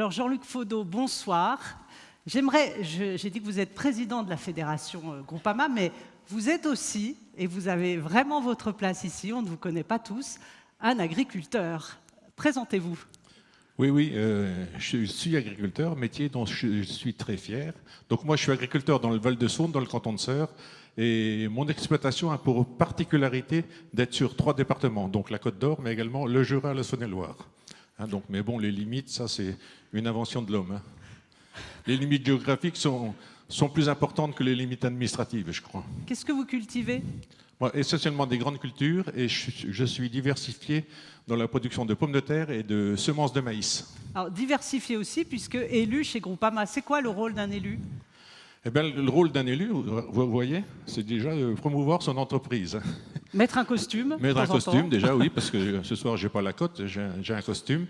Alors Jean-Luc Faudeau, bonsoir. J'ai dit que vous êtes président de la fédération Groupama, mais vous êtes aussi, et vous avez vraiment votre place ici, on ne vous connaît pas tous, un agriculteur. Présentez-vous. Oui, je suis agriculteur, métier dont je suis très fier. Donc moi, je suis agriculteur dans le Val-de-Saône, dans le canton de Seurre, et mon exploitation a pour particularité d'être sur 3 départements, donc la Côte d'Or, mais également le Jura, la Saône-et-Loire. Mais bon, les limites, ça c'est une invention de l'homme. Les limites géographiques sont plus importantes que les limites administratives, je crois. Qu'est-ce que vous cultivez ? Moi, essentiellement des grandes cultures, et je suis diversifié dans la production de pommes de terre et de semences de maïs. Alors, diversifié aussi, puisque élu chez Groupama, c'est quoi le rôle d'un élu ? Eh bien, le rôle d'un élu, vous voyez, c'est déjà de promouvoir son entreprise. Mettre un costume. Mettre un costume, déjà, oui, parce que ce soir, je n'ai pas la cote, j'ai un costume.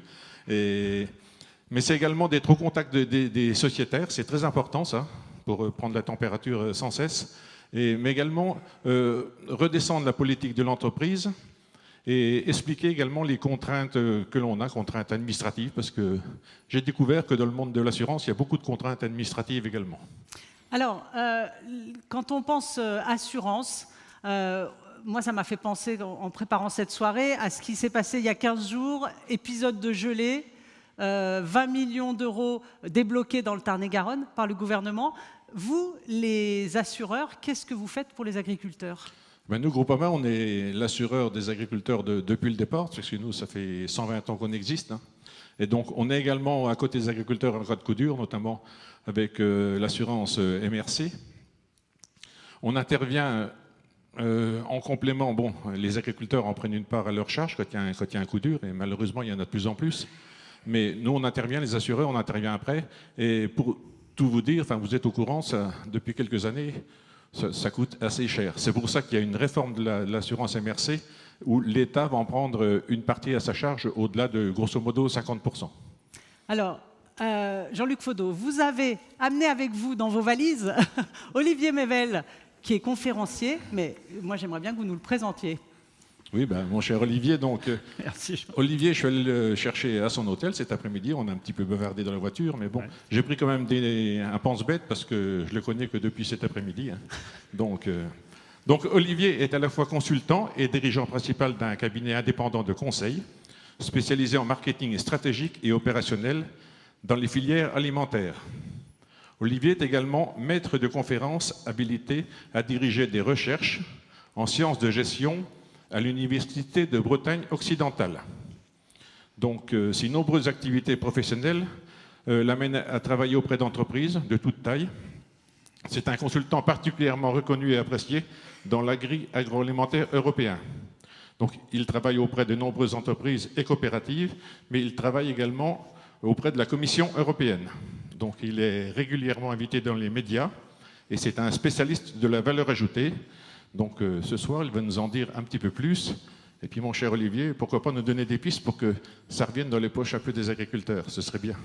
Mais c'est également d'être au contact des sociétaires, c'est très important, ça, pour prendre la température sans cesse. Mais également redescendre la politique de l'entreprise et expliquer également les contraintes que l'on a, contraintes administratives, parce que j'ai découvert que dans le monde de l'assurance, il y a beaucoup de contraintes administratives également. Alors, quand on pense assurance, moi ça m'a fait penser, en préparant cette soirée, à ce qui s'est passé il y a 15 jours, épisode de gelée, 20 millions d'euros débloqués dans le Tarn-et-Garonne par le gouvernement. Vous, les assureurs, qu'est-ce que vous faites pour les agriculteurs ? Nous, Groupama, on est l'assureur des agriculteurs depuis le départ, parce que nous, ça fait 120 ans qu'on existe. Et donc, on est également à côté des agriculteurs en cas de coup dur, notamment avec l'assurance MRC. On intervient en complément. Bon, les agriculteurs en prennent une part à leur charge quand il y a un coup dur, et malheureusement, il y en a de plus en plus. Mais nous, on intervient, les assureurs, on intervient après. Et pour tout vous dire, vous êtes au courant, ça, depuis quelques années, ça coûte assez cher. C'est pour ça qu'il y a une réforme de l'assurance MRC où l'État va en prendre une partie à sa charge au-delà de, grosso modo, 50%. Alors, Jean-Luc Faudeau, vous avez amené avec vous dans vos valises Olivier Mével, qui est conférencier, mais moi j'aimerais bien que vous nous le présentiez. Oui, mon cher Olivier, donc merci. Olivier, je suis allé le chercher à son hôtel cet après-midi, on a un petit peu bavardé dans la voiture, mais bon, ouais. J'ai pris quand même un pense-bête parce que je le connais que depuis cet après-midi. Donc Olivier est à la fois consultant et dirigeant principal d'un cabinet indépendant de conseil, spécialisé en marketing stratégique et opérationnel dans les filières alimentaires. Olivier est également maître de conférences habilité à diriger des recherches en sciences de gestion à l'Université de Bretagne occidentale. Donc, ses nombreuses activités professionnelles l'amènent à travailler auprès d'entreprises de toute taille. C'est un consultant particulièrement reconnu et apprécié dans l'agri-agroalimentaire européen. Donc, il travaille auprès de nombreuses entreprises et coopératives, mais il travaille également auprès de la Commission européenne. Donc, il est régulièrement invité dans les médias et c'est un spécialiste de la valeur ajoutée. Donc ce soir, il va nous en dire un petit peu plus. Et puis mon cher Olivier, pourquoi pas nous donner des pistes pour que ça revienne dans les poches un peu des agriculteurs, ce serait bien.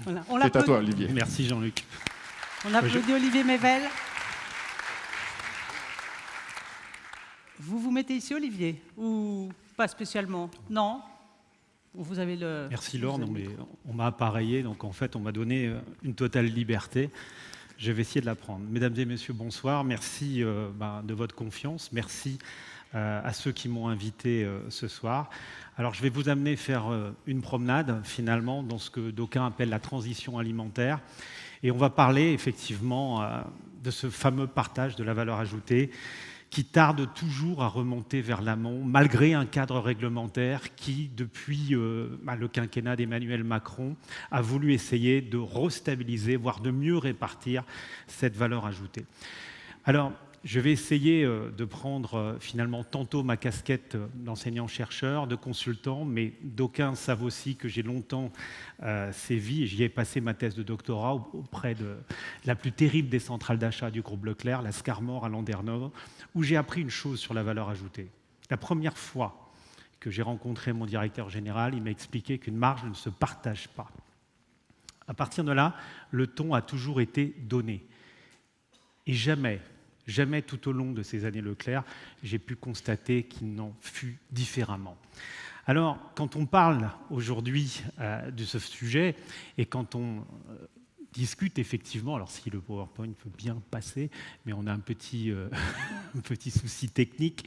Voilà. C'est à toi, Olivier. Merci Jean-Luc. On applaudit Olivier Mével. Vous vous mettez ici, Olivier? Ou pas spécialement? Non? Vous avez le... Merci Laure, non, mais on m'a appareillé, donc en fait on m'a donné une totale liberté. Je vais essayer de la prendre. Mesdames et messieurs, bonsoir. Merci de votre confiance. Merci à ceux qui m'ont invité ce soir. Alors, je vais vous amener faire une promenade, finalement, dans ce que d'aucuns appellent la transition alimentaire. Et on va parler, effectivement, de ce fameux partage de la valeur ajoutée qui tarde toujours à remonter vers l'amont, malgré un cadre réglementaire qui, depuis le quinquennat d'Emmanuel Macron, a voulu essayer de restabiliser, voire de mieux répartir cette valeur ajoutée. Alors, je vais essayer de prendre finalement tantôt ma casquette d'enseignant-chercheur, de consultant, mais d'aucuns savent aussi que j'ai longtemps sévi, et j'y ai passé ma thèse de doctorat auprès de la plus terrible des centrales d'achat du groupe Leclerc, la Scarmor à Landernau, où j'ai appris une chose sur la valeur ajoutée. La première fois que j'ai rencontré mon directeur général, il m'a expliqué qu'une marge ne se partage pas. À partir de là, le ton a toujours été donné. Et jamais tout au long de ces années Leclerc, j'ai pu constater qu'il n'en fut différemment. Alors, quand on parle aujourd'hui de ce sujet, et quand on discute effectivement, alors si le PowerPoint peut bien passer, mais on a un petit, un petit souci technique,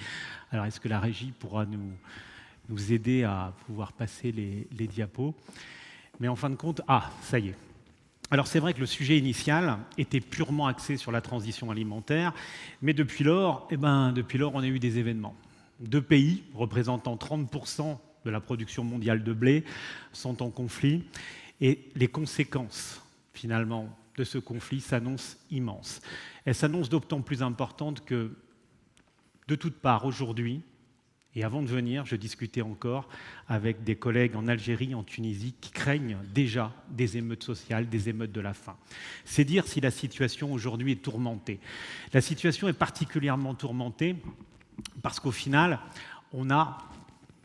alors est-ce que la régie pourra nous aider à pouvoir passer les diapos? Mais en fin de compte, ça y est. Alors c'est vrai que le sujet initial était purement axé sur la transition alimentaire, mais depuis lors, on a eu des événements. 2 pays représentant 30% de la production mondiale de blé sont en conflit, et les conséquences, finalement, de ce conflit s'annoncent immenses. Elles s'annoncent d'autant plus importantes que, de toutes parts, aujourd'hui, et avant de venir, je discutais encore avec des collègues en Algérie, en Tunisie, qui craignent déjà des émeutes sociales, des émeutes de la faim. C'est dire si la situation aujourd'hui est tourmentée. La situation est particulièrement tourmentée parce qu'au final, on n'a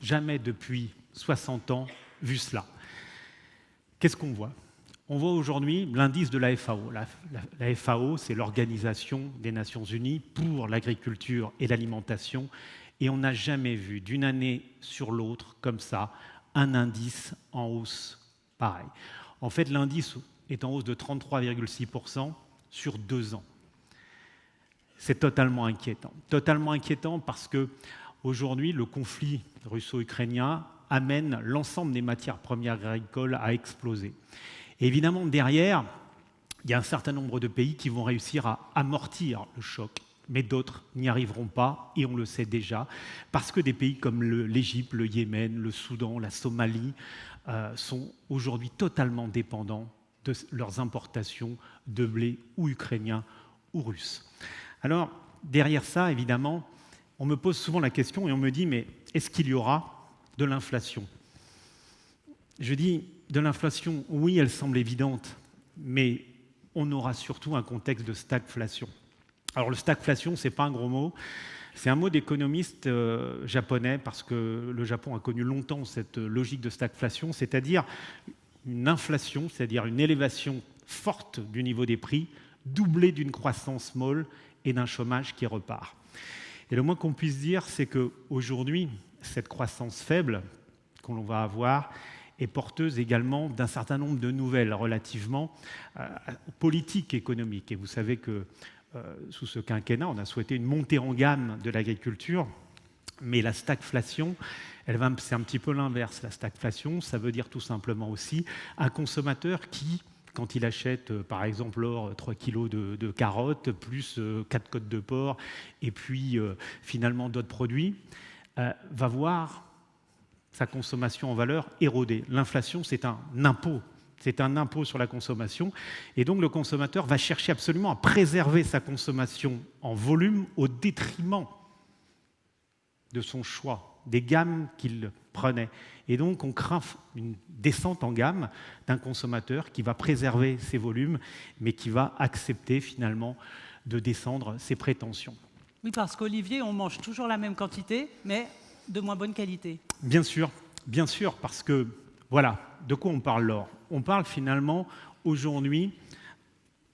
jamais depuis 60 ans vu cela. Qu'est-ce qu'on voit? On voit aujourd'hui l'indice de la FAO. La FAO, c'est l'Organisation des Nations Unies pour l'agriculture et l'alimentation. Et on n'a jamais vu, d'une année sur l'autre, comme ça, un indice en hausse pareil. En fait, l'indice est en hausse de 33,6% sur 2 ans. C'est totalement inquiétant. Totalement inquiétant parce qu'aujourd'hui, le conflit russo-ukrainien amène l'ensemble des matières premières agricoles à exploser. Et évidemment, derrière, il y a un certain nombre de pays qui vont réussir à amortir le choc. Mais d'autres n'y arriveront pas, et on le sait déjà, parce que des pays comme l'Égypte, le Yémen, le Soudan, la Somalie sont aujourd'hui totalement dépendants de leurs importations de blé ou ukrainien ou russe. Alors, derrière ça, évidemment, on me pose souvent la question et on me dit « mais est-ce qu'il y aura de l'inflation ?» Je dis « de l'inflation, oui, elle semble évidente, mais on aura surtout un contexte de stagflation. » Alors le stagflation, ce n'est pas un gros mot, c'est un mot d'économiste japonais parce que le Japon a connu longtemps cette logique de stagflation, c'est-à-dire une inflation, c'est-à-dire une élévation forte du niveau des prix, doublée d'une croissance molle et d'un chômage qui repart. Et le moins qu'on puisse dire, c'est qu'aujourd'hui, cette croissance faible qu'on va avoir est porteuse également d'un certain nombre de nouvelles relativement aux politiques économiques. Et vous savez que sous ce quinquennat, on a souhaité une montée en gamme de l'agriculture, mais la stagflation, c'est un petit peu l'inverse. La stagflation, ça veut dire tout simplement aussi un consommateur qui, quand il achète par exemple 3 kilos de carottes, plus 4 côtes de porc, et puis finalement d'autres produits, va voir sa consommation en valeur érodée. L'inflation, c'est un impôt. C'est un impôt sur la consommation. Et donc, le consommateur va chercher absolument à préserver sa consommation en volume au détriment de son choix, des gammes qu'il prenait. Et donc, on craint une descente en gamme d'un consommateur qui va préserver ses volumes, mais qui va accepter finalement de descendre ses prétentions. Oui, parce qu'Olivier, on mange toujours la même quantité, mais de moins bonne qualité. Bien sûr, parce que, voilà, de quoi on parle là? On parle finalement, aujourd'hui,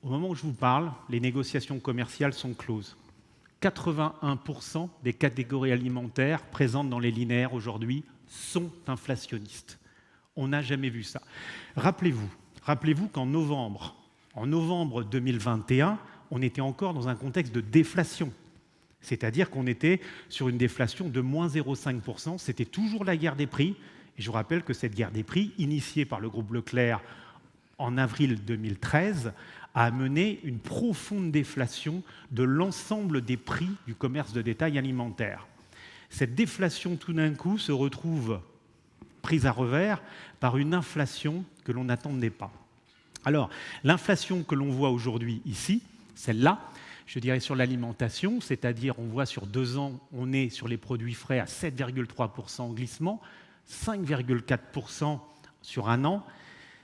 au moment où je vous parle, les négociations commerciales sont closes. 81% des catégories alimentaires présentes dans les linéaires aujourd'hui sont inflationnistes. On n'a jamais vu ça. Rappelez-vous qu'en novembre 2021, on était encore dans un contexte de déflation. C'est-à-dire qu'on était sur une déflation de moins 0,5%. C'était toujours la guerre des prix. Et je vous rappelle que cette guerre des prix, initiée par le groupe Leclerc en avril 2013, a amené une profonde déflation de l'ensemble des prix du commerce de détail alimentaire. Cette déflation, tout d'un coup, se retrouve prise à revers par une inflation que l'on n'attendait pas. Alors, l'inflation que l'on voit aujourd'hui ici, celle-là, je dirais sur l'alimentation, c'est-à-dire on voit sur 2 ans, on est sur les produits frais à 7,3% en glissement, 5,4% sur 1 an.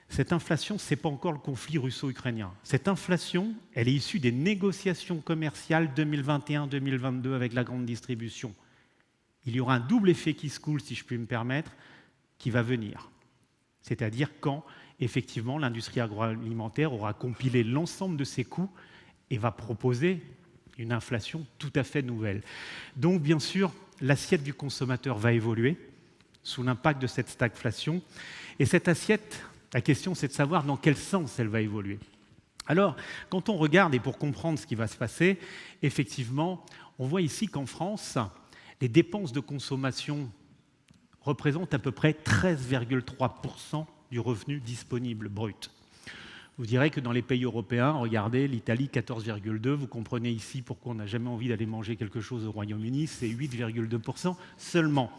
Cette inflation, ce n'est pas encore le conflit russo-ukrainien. Cette inflation, elle est issue des négociations commerciales 2021-2022 avec la grande distribution. Il y aura un double effet qui se coule, si je puis me permettre, qui va venir. C'est-à-dire quand, effectivement, l'industrie agroalimentaire aura compilé l'ensemble de ses coûts et va proposer une inflation tout à fait nouvelle. Donc, bien sûr, l'assiette du consommateur va évoluer. sous l'impact de cette stagflation. Et cette assiette, la question c'est de savoir dans quel sens elle va évoluer. Alors, quand on regarde, et pour comprendre ce qui va se passer, effectivement, on voit ici qu'en France, les dépenses de consommation représentent à peu près 13,3% du revenu disponible brut. Vous direz que dans les pays européens, regardez, l'Italie 14,2%, vous comprenez ici pourquoi on n'a jamais envie d'aller manger quelque chose au Royaume-Uni, c'est 8,2% seulement.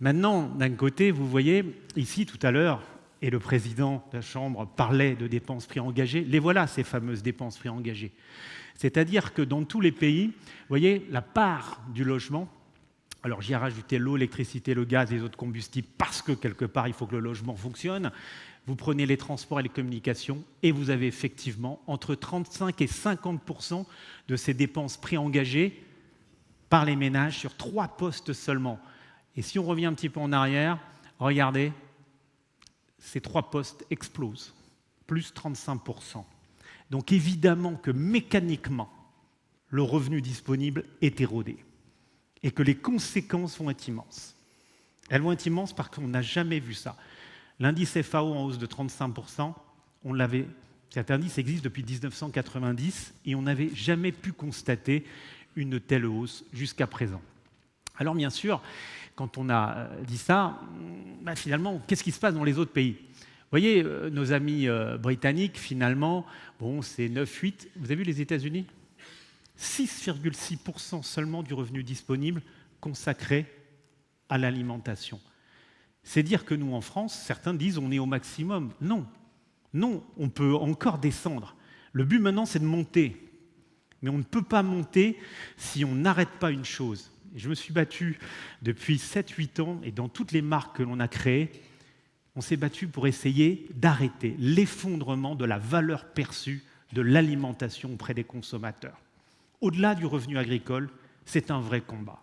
Maintenant, d'un côté, vous voyez, ici tout à l'heure, et le président de la Chambre parlait de dépenses préengagées, les voilà ces fameuses dépenses préengagées. C'est-à-dire que dans tous les pays, vous voyez, la part du logement, alors j'y ai rajouté l'eau, l'électricité, le gaz et les autres combustibles parce que quelque part il faut que le logement fonctionne. Vous prenez les transports et les communications et vous avez effectivement entre 35 et 50% de ces dépenses préengagées par les ménages sur 3 postes seulement. Et si on revient un petit peu en arrière, regardez, ces 3 postes explosent, plus 35%. Donc évidemment que mécaniquement, le revenu disponible est érodé et que les conséquences vont être immenses. Elles vont être immenses parce qu'on n'a jamais vu ça. L'indice FAO en hausse de 35%, cet indice existe depuis 1990 et on n'avait jamais pu constater une telle hausse jusqu'à présent. Alors bien sûr, quand on a dit ça, finalement, qu'est-ce qui se passe dans les autres pays ? Vous voyez, nos amis britanniques, finalement, bon, c'est 9-8. Vous avez vu les États-Unis ? 6,6% seulement du revenu disponible consacré à l'alimentation. C'est dire que nous, en France, certains disent on est au maximum. Non, on peut encore descendre. Le but maintenant, c'est de monter. Mais on ne peut pas monter si on n'arrête pas une chose. Et je me suis battu depuis 7-8 ans, et dans toutes les marques que l'on a créées, on s'est battu pour essayer d'arrêter l'effondrement de la valeur perçue de l'alimentation auprès des consommateurs. Au-delà du revenu agricole, c'est un vrai combat.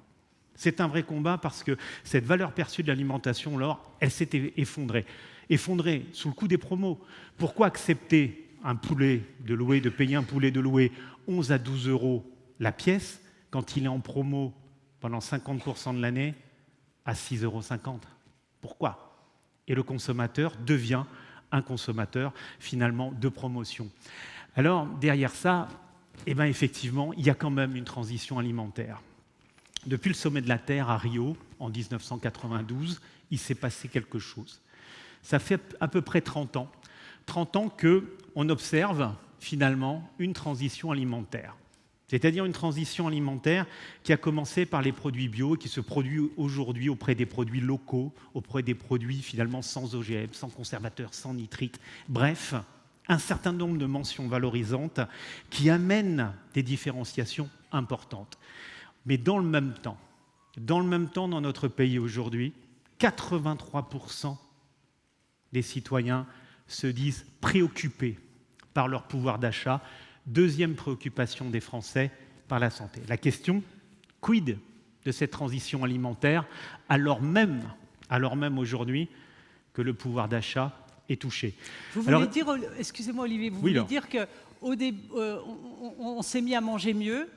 C'est un vrai combat parce que cette valeur perçue de l'alimentation, alors, elle s'est effondrée. Effondrée sous le coup des promos. Pourquoi accepter un poulet de louer, de payer un poulet de louer 11 à 12 euros la pièce quand il est en promo pendant 50% de l'année à 6,50 euros ? Pourquoi ? Et le consommateur devient un consommateur finalement de promotion. Alors derrière ça, effectivement, il y a quand même une transition alimentaire. Depuis le sommet de la Terre à Rio, en 1992, il s'est passé quelque chose. Ça fait à peu près 30 ans qu'on observe finalement une transition alimentaire. C'est-à-dire une transition alimentaire qui a commencé par les produits bio, qui se produit aujourd'hui auprès des produits locaux, auprès des produits finalement sans OGM, sans conservateurs, sans nitrites. Bref, un certain nombre de mentions valorisantes qui amènent des différenciations importantes. Mais dans le même temps, dans notre pays aujourd'hui, 83% des citoyens se disent préoccupés par leur pouvoir d'achat. Deuxième préoccupation des Français, par la santé. La question, quid de cette transition alimentaire, alors même aujourd'hui que le pouvoir d'achat est touché. Vous voulez dire, excusez-moi Olivier, vous voulez dire qu'on s'est mis à manger mieux,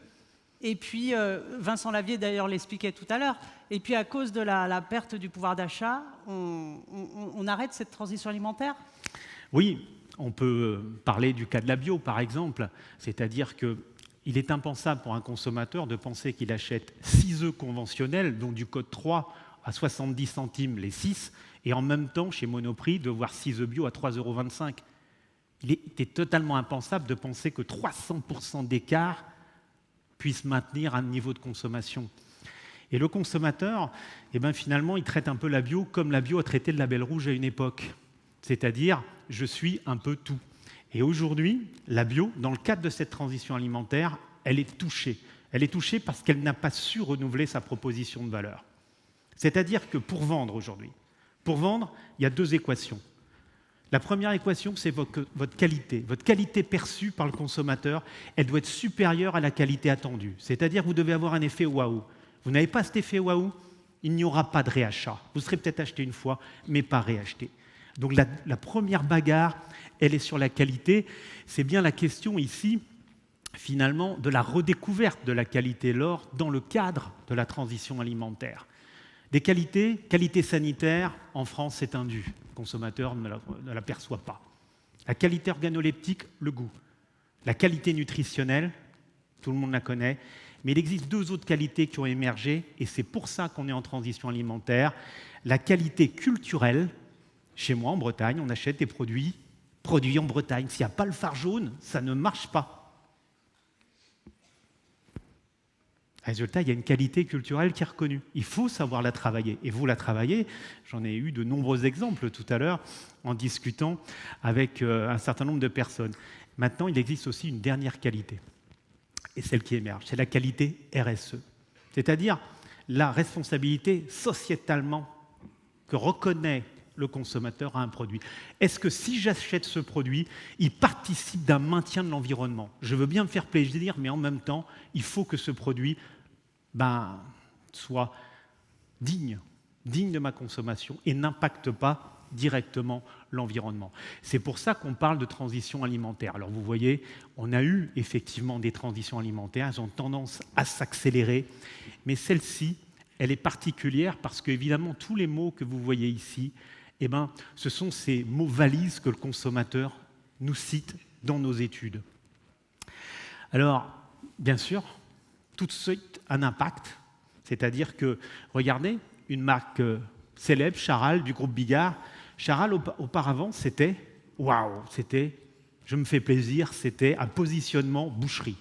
et puis Vincent Lavier d'ailleurs l'expliquait tout à l'heure, et puis à cause de la perte du pouvoir d'achat, on arrête cette transition alimentaire ? Oui. On peut parler du cas de la bio, par exemple, c'est-à-dire qu'il est impensable pour un consommateur de penser qu'il achète 6 œufs conventionnels, donc du code 3 à 70 centimes les 6, et en même temps, chez Monoprix, de voir 6 œufs bio à 3,25 €. Il était totalement impensable de penser que 300% d'écart puisse maintenir un niveau de consommation. Et le consommateur, finalement, il traite un peu la bio comme la bio a traité le label rouge à une époque. C'est-à-dire, je suis un peu tout. Et aujourd'hui, la bio, dans le cadre de cette transition alimentaire, elle est touchée. Elle est touchée parce qu'elle n'a pas su renouveler sa proposition de valeur. C'est-à-dire que pour vendre aujourd'hui, il y a 2 équations. La première équation, c'est votre qualité. Votre qualité perçue par le consommateur, elle doit être supérieure à la qualité attendue. C'est-à-dire que vous devez avoir un effet waouh. Vous n'avez pas cet effet waouh, il n'y aura pas de réachat. Vous serez peut-être acheté une fois, mais pas réacheté. Donc la première bagarre, elle est sur la qualité. C'est bien la question ici, finalement, de la redécouverte de la qualité dans le cadre de la transition alimentaire. Des qualité sanitaire, en France, c'est un dû. Le consommateur ne l'aperçoit pas. La qualité organoleptique, le goût. La qualité nutritionnelle, tout le monde la connaît. Mais il existe 2 autres qualités qui ont émergé, et c'est pour ça qu'on est en transition alimentaire. La qualité culturelle. Chez moi, en Bretagne, on achète des produits en Bretagne. S'il n'y a pas le phare jaune, ça ne marche pas. Résultat, il y a une qualité culturelle qui est reconnue. Il faut savoir la travailler. Et vous la travaillez. J'en ai eu de nombreux exemples tout à l'heure en discutant avec un certain nombre de personnes. Maintenant, il existe aussi une dernière qualité. Et celle qui émerge, c'est la qualité RSE. C'est-à-dire la responsabilité sociétalement que reconnaît le consommateur à un produit. Est-ce que si j'achète ce produit, il participe d'un maintien de l'environnement? Je veux bien me faire plaisir, mais en même temps, il faut que ce produit soit digne de ma consommation et n'impacte pas directement l'environnement. C'est pour ça qu'on parle de transition alimentaire. Alors vous voyez, on a eu effectivement des transitions alimentaires, elles ont tendance à s'accélérer, mais celle-ci, elle est particulière parce qu'évidemment, tous les mots que vous voyez ici, ce sont ces mots valises que le consommateur nous cite dans nos études. Alors, bien sûr, tout de suite, un impact. C'est-à-dire que, regardez, une marque célèbre, Charal, du groupe Bigard. Charal, auparavant, c'était « waouh », c'était « je me fais plaisir », c'était un positionnement boucherie.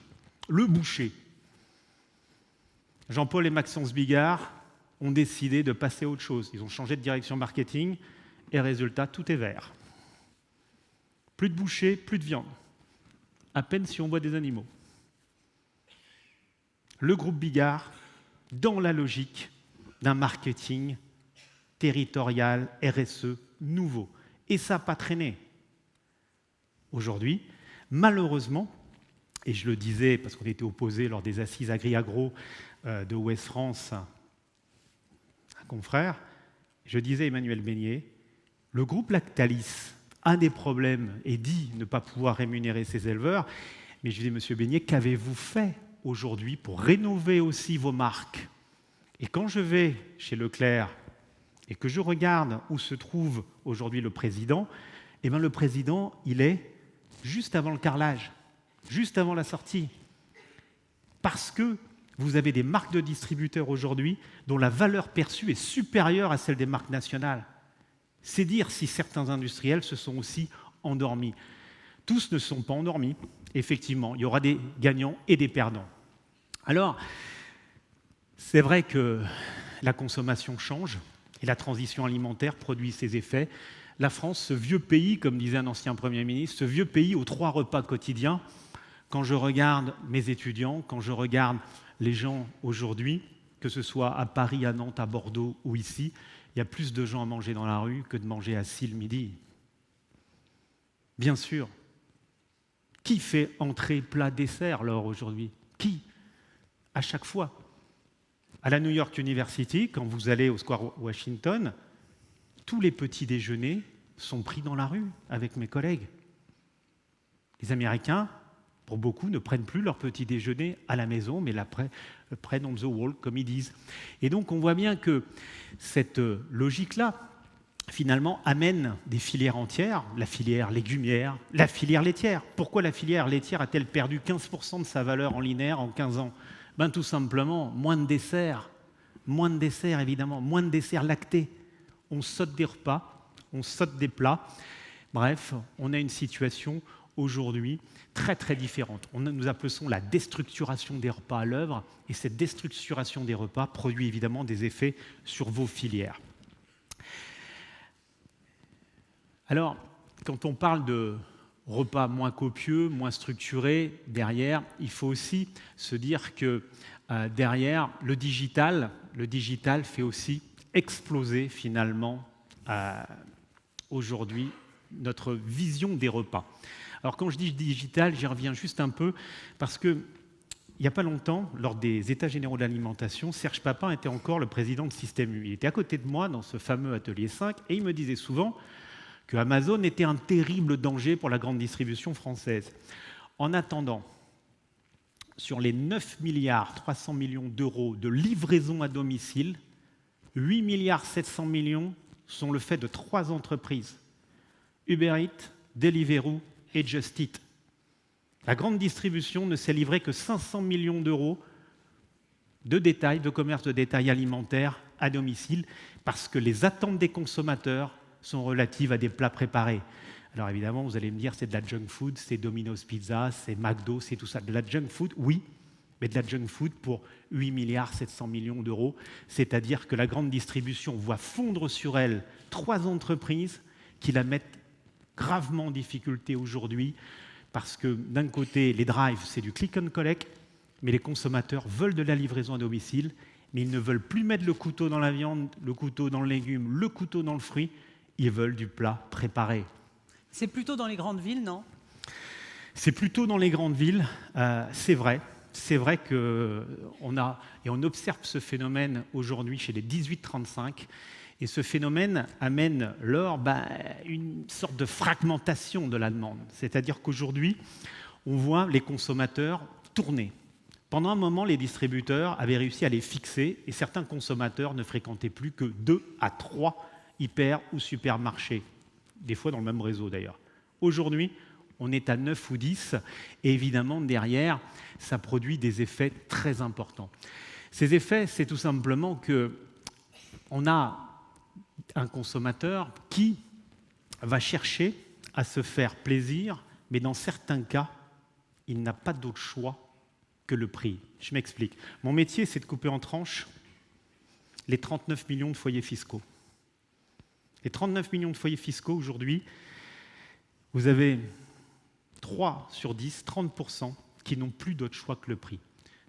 Le boucher. Jean-Paul et Maxence Bigard ont décidé de passer à autre chose. Ils ont changé de direction marketing et résultat, tout est vert. Plus de boucher, plus de viande. À peine si on voit des animaux. Le groupe Bigard, dans la logique d'un marketing territorial, RSE, nouveau. Et ça n'a pas traîné. Aujourd'hui, malheureusement, et je le disais parce qu'on était opposés lors des assises Agri-Agro de Ouest France, un confrère, je disais Emmanuel Beignet, le groupe Lactalis a des problèmes et dit ne pas pouvoir rémunérer ses éleveurs, mais je dis, monsieur Beignet, qu'avez-vous fait aujourd'hui pour rénover aussi vos marques? Et quand je vais chez Leclerc et que je regarde où se trouve aujourd'hui le président, le président, il est juste avant le carrelage, juste avant la sortie. Parce que vous avez des marques de distributeurs aujourd'hui dont la valeur perçue est supérieure à celle des marques nationales. C'est dire si certains industriels se sont aussi endormis. Tous ne sont pas endormis. Effectivement, il y aura des gagnants et des perdants. Alors, c'est vrai que la consommation change et la transition alimentaire produit ses effets. La France, ce vieux pays, comme disait un ancien Premier ministre, ce vieux pays aux 3 repas quotidiens, quand je regarde mes étudiants, quand je regarde les gens aujourd'hui, que ce soit à Paris, à Nantes, à Bordeaux ou ici, il y a plus de gens à manger dans la rue que de manger assis le midi. Bien sûr. Qui fait entrée, plat, dessert, alors, aujourd'hui? Qui? À chaque fois. À la New York University, quand vous allez au Square Washington, tous les petits déjeuners sont pris dans la rue avec mes collègues. Les Américains, pour beaucoup, ne prennent plus leur petit déjeuner à la maison, mais le prennent on the wall, comme ils disent. Et donc, on voit bien que cette logique-là, finalement, amène des filières entières, la filière légumière, la filière laitière. Pourquoi la filière laitière a-t-elle perdu 15% de sa valeur en linéaire en 15 ans? Tout simplement, moins de desserts, évidemment, moins de desserts lactés. On saute des repas, on saute des plats. Bref, on a une situation aujourd'hui très très différente. Nous appelons la déstructuration des repas à l'œuvre, et cette déstructuration des repas produit évidemment des effets sur vos filières. Alors, quand on parle de repas moins copieux, moins structurés, derrière, il faut aussi se dire que derrière, le digital fait aussi exploser finalement aujourd'hui notre vision des repas. Alors quand je dis digital, j'y reviens juste un peu parce que il n'y a pas longtemps, lors des États généraux de l'alimentation, Serge Papin était encore le président de Système U. Il était à côté de moi dans ce fameux atelier 5 et il me disait souvent que Amazon était un terrible danger pour la grande distribution française. En attendant, sur les 9 milliards 300 millions d'euros de livraison à domicile, 8,7 milliards sont le fait de 3 entreprises, Uber Eats, Deliveroo et Just Eat. La grande distribution ne s'est livrée que 500 millions d'euros de commerce de détail alimentaire à domicile, parce que les attentes des consommateurs sont relatives à des plats préparés. Alors évidemment, vous allez me dire, c'est de la junk food, c'est Domino's Pizza, c'est McDo, c'est tout ça. De la junk food, oui, mais de la junk food pour 8,7 milliards d'euros. C'est-à-dire que la grande distribution voit fondre sur elle 3 entreprises qui la mettent gravement en difficulté aujourd'hui, parce que d'un côté, les drives, c'est du click and collect, mais les consommateurs veulent de la livraison à domicile, mais ils ne veulent plus mettre le couteau dans la viande, le couteau dans le légume, le couteau dans le fruit, ils veulent du plat préparé. C'est plutôt dans les grandes villes, non? C'est plutôt dans les grandes villes, c'est vrai. C'est vrai qu'on observe ce phénomène aujourd'hui chez les 18-35, et ce phénomène amène une sorte de fragmentation de la demande. C'est-à-dire qu'aujourd'hui, on voit les consommateurs tourner. Pendant un moment, les distributeurs avaient réussi à les fixer, et certains consommateurs ne fréquentaient plus que 2 à 3 hyper ou supermarchés, des fois dans le même réseau d'ailleurs. Aujourd'hui, on est à 9 ou 10, et évidemment, derrière, ça produit des effets très importants. Ces effets, c'est tout simplement qu'on a un consommateur qui va chercher à se faire plaisir, mais dans certains cas, il n'a pas d'autre choix que le prix. Je m'explique. Mon métier, c'est de couper en tranches les 39 millions de foyers fiscaux. Les 39 millions de foyers fiscaux, aujourd'hui, vous avez 3 sur 10, 30%, qui n'ont plus d'autre choix que le prix.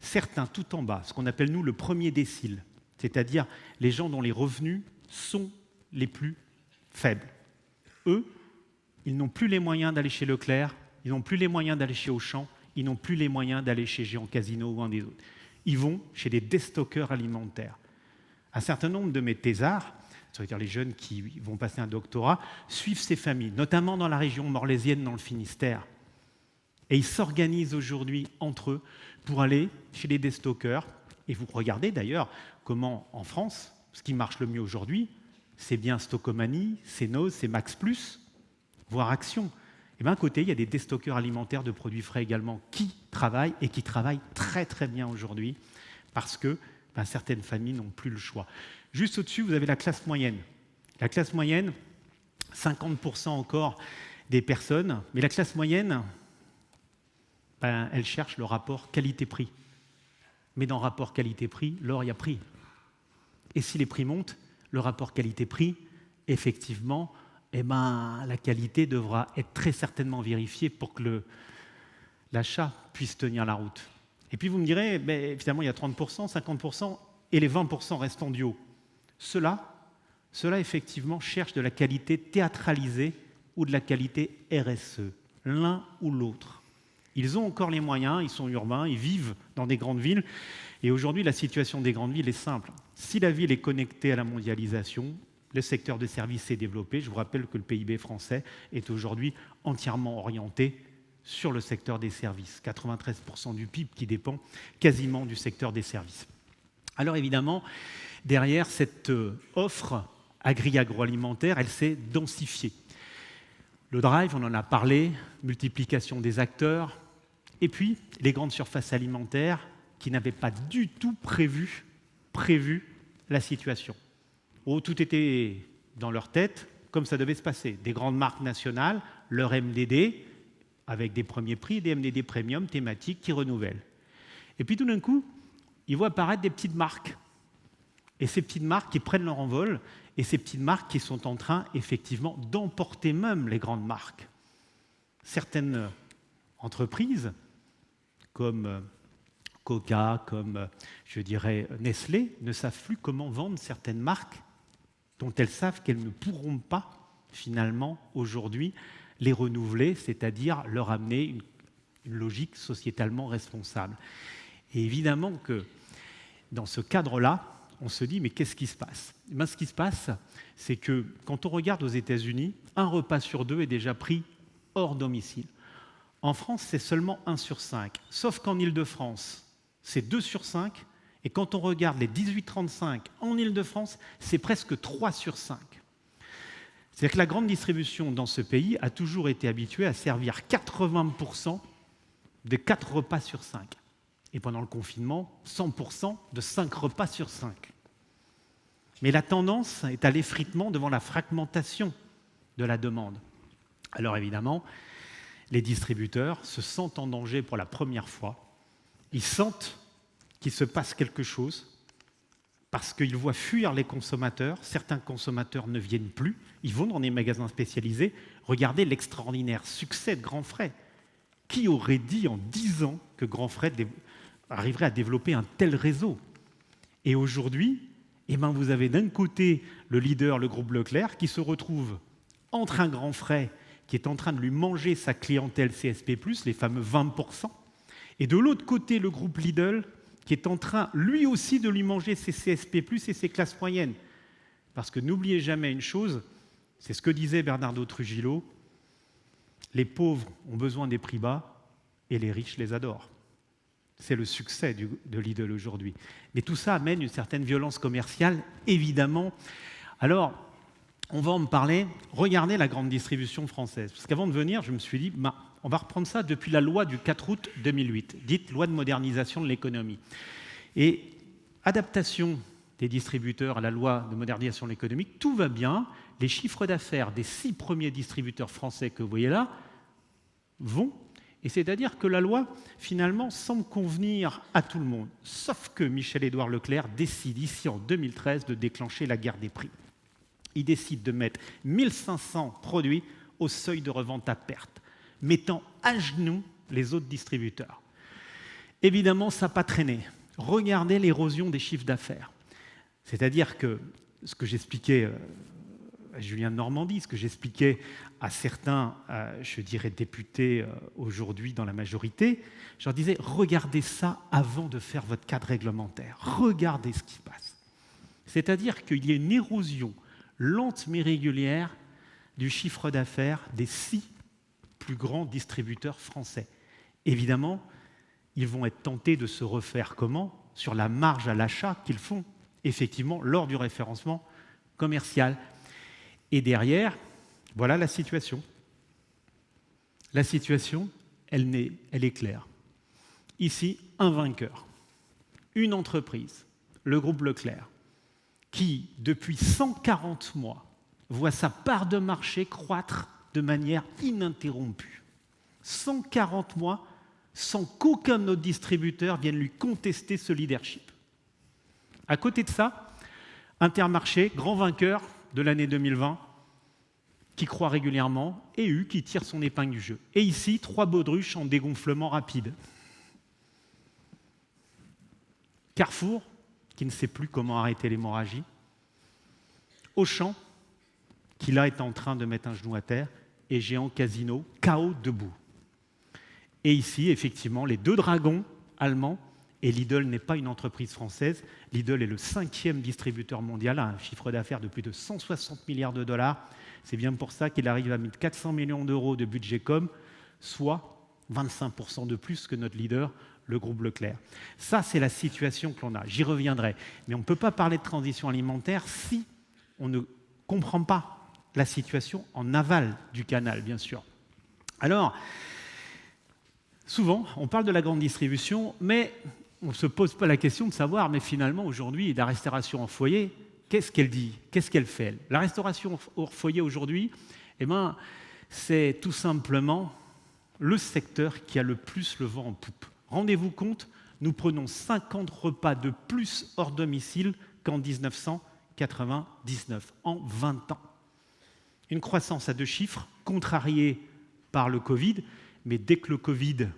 Certains, tout en bas, ce qu'on appelle nous le premier décile, c'est-à-dire les gens dont les revenus sont les plus faibles. Eux, ils n'ont plus les moyens d'aller chez Leclerc, ils n'ont plus les moyens d'aller chez Auchan, ils n'ont plus les moyens d'aller chez Géant Casino ou un des autres. Ils vont chez des déstockeurs alimentaires. Un certain nombre de mes thésards, c'est-à-dire les jeunes qui vont passer un doctorat, suivent ces familles, notamment dans la région morlaisienne, dans le Finistère. Et ils s'organisent aujourd'hui entre eux pour aller chez les déstockeurs. Et vous regardez d'ailleurs comment, en France, ce qui marche le mieux aujourd'hui, c'est bien Stocomanie, c'est Noz, c'est Max Plus, voire Action. Et bien à côté, il y a des déstockeurs alimentaires de produits frais également qui travaillent et qui travaillent très très bien aujourd'hui parce que certaines familles n'ont plus le choix. Juste au-dessus, vous avez la classe moyenne. La classe moyenne, 50% encore des personnes, mais la classe moyenne, elle cherche le rapport qualité-prix. Mais dans le rapport qualité-prix, l'or, il y a prix. Et si les prix montent, le rapport qualité-prix, effectivement, la qualité devra être très certainement vérifiée pour que l'achat puisse tenir la route. Et puis vous me direz, évidemment, il y a 30%, 50% et les 20% restants du haut. Ceux-là, effectivement, cherchent de la qualité théâtralisée ou de la qualité RSE, l'un ou l'autre. Ils ont encore les moyens, ils sont urbains, ils vivent dans des grandes villes. Et aujourd'hui, la situation des grandes villes est simple. Si la ville est connectée à la mondialisation, le secteur des services s'est développé. Je vous rappelle que le PIB français est aujourd'hui entièrement orienté sur le secteur des services. 93% du PIB qui dépend quasiment du secteur des services. Alors évidemment, derrière cette offre agroalimentaire, elle s'est densifiée. Le drive, on en a parlé, multiplication des acteurs, et puis les grandes surfaces alimentaires qui n'avaient pas du tout prévu la situation. Tout était dans leur tête, comme ça devait se passer. Des grandes marques nationales, leur MDD, avec des premiers prix, des MDD premium thématiques qui renouvellent. Et puis tout d'un coup, ils voient apparaître des petites marques. Et ces petites marques qui prennent leur envol, et ces petites marques qui sont en train, effectivement, d'emporter même les grandes marques. Certaines entreprises, comme Coca, comme, je dirais, Nestlé, ne savent plus comment vendre certaines marques dont elles savent qu'elles ne pourront pas, finalement, aujourd'hui, les renouveler, c'est-à-dire leur amener une logique sociétalement responsable. Et évidemment que, dans ce cadre-là, on se dit, mais qu'est-ce qui se passe ? Ce qui se passe, c'est que, quand on regarde aux États-Unis, un repas sur 2 est déjà pris hors domicile. En France, c'est seulement 1 sur 5, sauf qu'en Île-de-France, c'est 2 sur 5, Et quand on regarde les 18-35 en Île-de-France, c'est presque 3 sur 5. C'est-à-dire que la grande distribution dans ce pays a toujours été habituée à servir 80% des 4 repas sur 5. Et pendant le confinement, 100% de 5 repas sur 5. Mais la tendance est à l'effritement devant la fragmentation de la demande. Alors évidemment, les distributeurs se sentent en danger pour la première fois. Ils sentent qu'il se passe quelque chose parce qu'ils voient fuir les consommateurs. Certains consommateurs ne viennent plus. Ils vont dans des magasins spécialisés. Regardez l'extraordinaire succès de Grand Frais. Qui aurait dit en 10 ans que Grand Frais arriverait à développer un tel réseau? Et aujourd'hui, vous avez d'un côté le leader, le groupe Leclerc, qui se retrouve entre un Grand Frais qui est en train de lui manger sa clientèle CSP+, les fameux 20%, et de l'autre côté, le groupe Lidl, qui est en train, lui aussi, de lui manger ses CSP+, et ses classes moyennes. Parce que n'oubliez jamais une chose, c'est ce que disait Bernardo Trujillo, les pauvres ont besoin des prix bas et les riches les adorent. C'est le succès de Lidl aujourd'hui. Mais tout ça amène une certaine violence commerciale, évidemment. Alors, on va en parler. Regardez la grande distribution française. Parce qu'avant de venir, je me suis dit, on va reprendre ça depuis la loi du 4 août 2008, dite loi de modernisation de l'économie. Et adaptation des distributeurs à la loi de modernisation de l'économie, tout va bien. Les chiffres d'affaires des 6 premiers distributeurs français que vous voyez là vont. Et c'est-à-dire que la loi, finalement, semble convenir à tout le monde. Sauf que Michel-Édouard Leclerc décide ici, en 2013, de déclencher la guerre des prix. Il décide de mettre 1500 produits au seuil de revente à perte, mettant à genoux les autres distributeurs. Évidemment, ça n'a pas traîné. Regardez l'érosion des chiffres d'affaires. C'est-à-dire que ce que j'expliquais à Julien de Normandie, ce que j'expliquais à certains, je dirais, députés aujourd'hui dans la majorité, je leur disais, regardez ça avant de faire votre cadre réglementaire. Regardez ce qui se passe. C'est-à-dire qu'il y a une érosion lente mais régulière du chiffre d'affaires des 6 plus grands distributeurs français. Évidemment, ils vont être tentés de se refaire comment? Sur la marge à l'achat qu'ils font, effectivement, lors du référencement commercial. Et derrière, voilà la situation. La situation, elle est claire. Ici, un vainqueur. Une entreprise, le groupe Leclerc, qui, depuis 140 mois, voit sa part de marché croître de manière ininterrompue. 140 mois sans qu'aucun autre distributeur vienne lui contester ce leadership. À côté de ça, Intermarché, grand vainqueur de l'année 2020, qui croît régulièrement, et EU qui tire son épingle du jeu. Et ici, 3 baudruches en dégonflement rapide. Carrefour, qui ne sait plus comment arrêter l'hémorragie. Auchan, qui là est en train de mettre un genou à terre. Et Géant Casino, KO debout. Et ici, effectivement, les 2 dragons allemands, et Lidl n'est pas une entreprise française, Lidl est le 5e distributeur mondial, à un chiffre d'affaires de plus de 160 milliards de dollars. C'est bien pour ça qu'il arrive à mettre 400 millions d'euros de budget com, soit 25% de plus que notre leader, le groupe Leclerc. Ça, c'est la situation que l'on a. J'y reviendrai. Mais on ne peut pas parler de transition alimentaire si on ne comprend pas la situation en aval du canal, bien sûr. Alors, souvent, on parle de la grande distribution, mais on ne se pose pas la question de savoir, mais finalement, aujourd'hui, la restauration en foyer, qu'est-ce qu'elle dit? Qu'est-ce qu'elle fait, elle? La restauration au foyer aujourd'hui, c'est tout simplement le secteur qui a le plus le vent en poupe. Rendez-vous compte, nous prenons 50 repas de plus hors domicile qu'en 1999, en 20 ans. Une croissance à 2 chiffres, contrariée par le Covid, mais dès que le Covid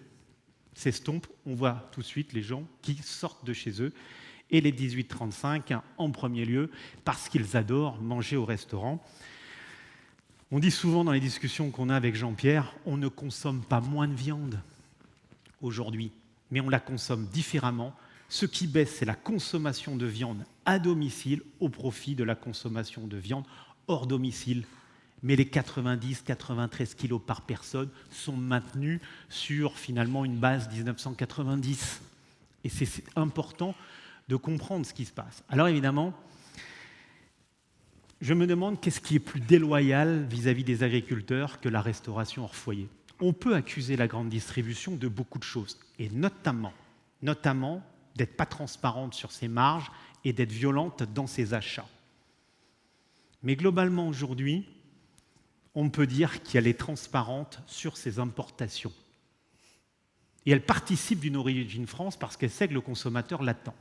s'estompe, on voit tout de suite les gens qui sortent de chez eux, et les 18-35 en premier lieu, parce qu'ils adorent manger au restaurant. On dit souvent dans les discussions qu'on a avec Jean-Pierre, on ne consomme pas moins de viande aujourd'hui, mais on la consomme différemment. Ce qui baisse, c'est la consommation de viande à domicile au profit de la consommation de viande hors domicile. Mais les 90-93 kilos par personne sont maintenus sur finalement une base 1990. Et c'est important de comprendre ce qui se passe. Alors évidemment, je me demande qu'est-ce qui est plus déloyal vis-à-vis des agriculteurs que la restauration hors foyer. On peut accuser la grande distribution de beaucoup de choses, et notamment d'être pas transparente sur ses marges et d'être violente dans ses achats. Mais globalement, aujourd'hui, on peut dire qu'elle est transparente sur ses importations. Et elle participe d'une origine France parce qu'elle sait que le consommateur l'attend.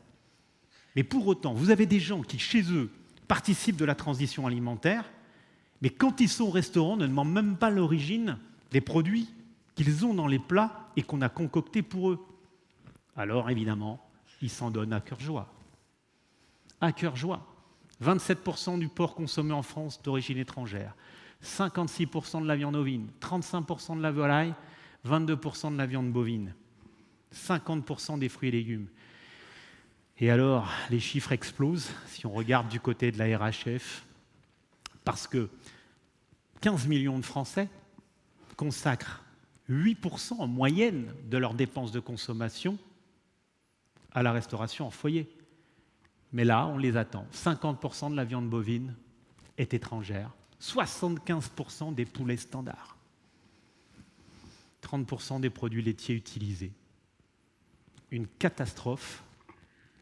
Mais pour autant, vous avez des gens qui, chez eux, participent de la transition alimentaire, mais quand ils sont au restaurant, ne demandent même pas l'origine des produits qu'ils ont dans les plats et qu'on a concoctés pour eux. Alors, évidemment, ils s'en donnent à cœur joie. À cœur joie. 27% du porc consommé en France d'origine étrangère, 56% de la viande ovine, 35% de la volaille, 22% de la viande bovine, 50% des fruits et légumes. Et alors, les chiffres explosent si on regarde du côté de la RHF, parce que 15 millions de Français consacrent 8% en moyenne de leurs dépenses de consommation à la restauration en foyer. Mais là, on les attend. 50% de la viande bovine est étrangère, 75% des poulets standards, 30% des produits laitiers utilisés. Une catastrophe,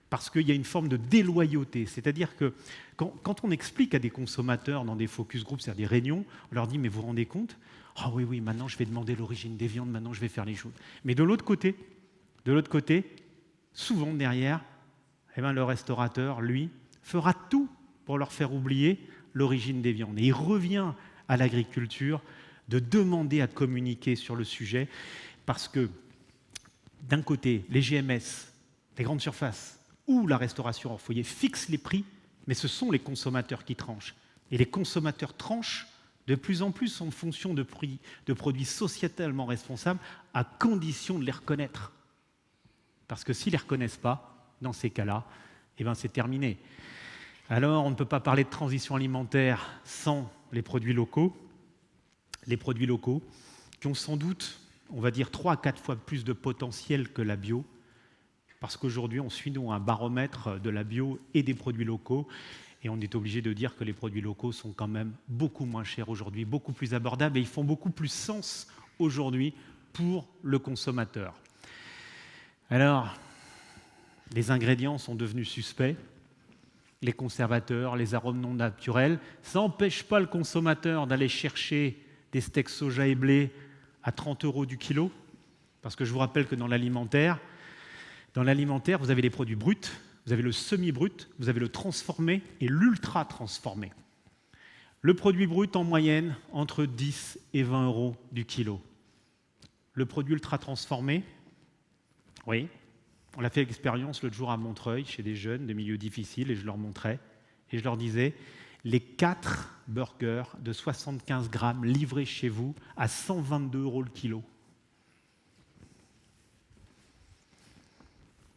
parce qu'il y a une forme de déloyauté. C'est-à-dire que quand on explique à des consommateurs dans des focus groups, c'est-à-dire des réunions, on leur dit « mais vous vous rendez compte ? Ah oui, maintenant je vais demander l'origine des viandes, maintenant je vais faire les choses. » Mais de l'autre côté, souvent derrière, le restaurateur, lui, fera tout pour leur faire oublier l'origine des viandes. Et il revient à l'agriculture de demander à communiquer sur le sujet, parce que, d'un côté, les GMS, les grandes surfaces, ou la restauration hors foyer fixent les prix, mais ce sont les consommateurs qui tranchent. Et les consommateurs tranchent de plus en plus en fonction de produits sociétalement responsables, à condition de les reconnaître. Parce que s'ils ne les reconnaissent pas, dans ces cas-là, c'est terminé. Alors, on ne peut pas parler de transition alimentaire sans les produits locaux. Les produits locaux qui ont sans doute, on va dire, 3 à 4 fois plus de potentiel que la bio, parce qu'aujourd'hui, on suit un baromètre de la bio et des produits locaux, et on est obligé de dire que les produits locaux sont quand même beaucoup moins chers aujourd'hui, beaucoup plus abordables, et ils font beaucoup plus sens aujourd'hui pour le consommateur. Alors, les ingrédients sont devenus suspects, les conservateurs, les arômes non naturels. Ça n'empêche pas le consommateur d'aller chercher des steaks soja et blé à 30 € du kilo, parce que je vous rappelle que dans l'alimentaire, vous avez les produits bruts, vous avez le semi-brut, vous avez le transformé et l'ultra-transformé. Le produit brut, en moyenne, entre 10 et 20 € du kilo. Le produit ultra-transformé, oui, on a fait l'expérience l'autre jour à Montreuil, chez des jeunes de milieux difficiles, et je leur montrais, et je leur disais, les 4 burgers de 75 grammes livrés chez vous à 122 € le kilo.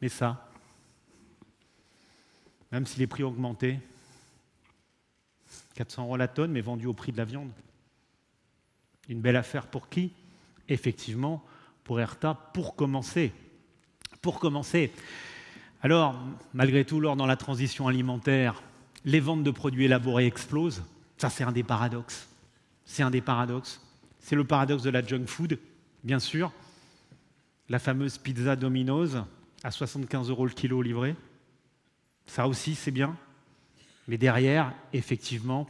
Mais ça, même si les prix ont augmenté, 400 € la tonne, mais vendu au prix de la viande. Une belle affaire pour qui ? Effectivement, pour Erta, pour commencer. Alors, malgré tout, dans la transition alimentaire, les ventes de produits élaborés explosent. Ça, c'est un des paradoxes. C'est le paradoxe de la junk food, bien sûr. La fameuse pizza Domino's à 75 € le kilo livré. Ça aussi, c'est bien. Mais derrière, effectivement,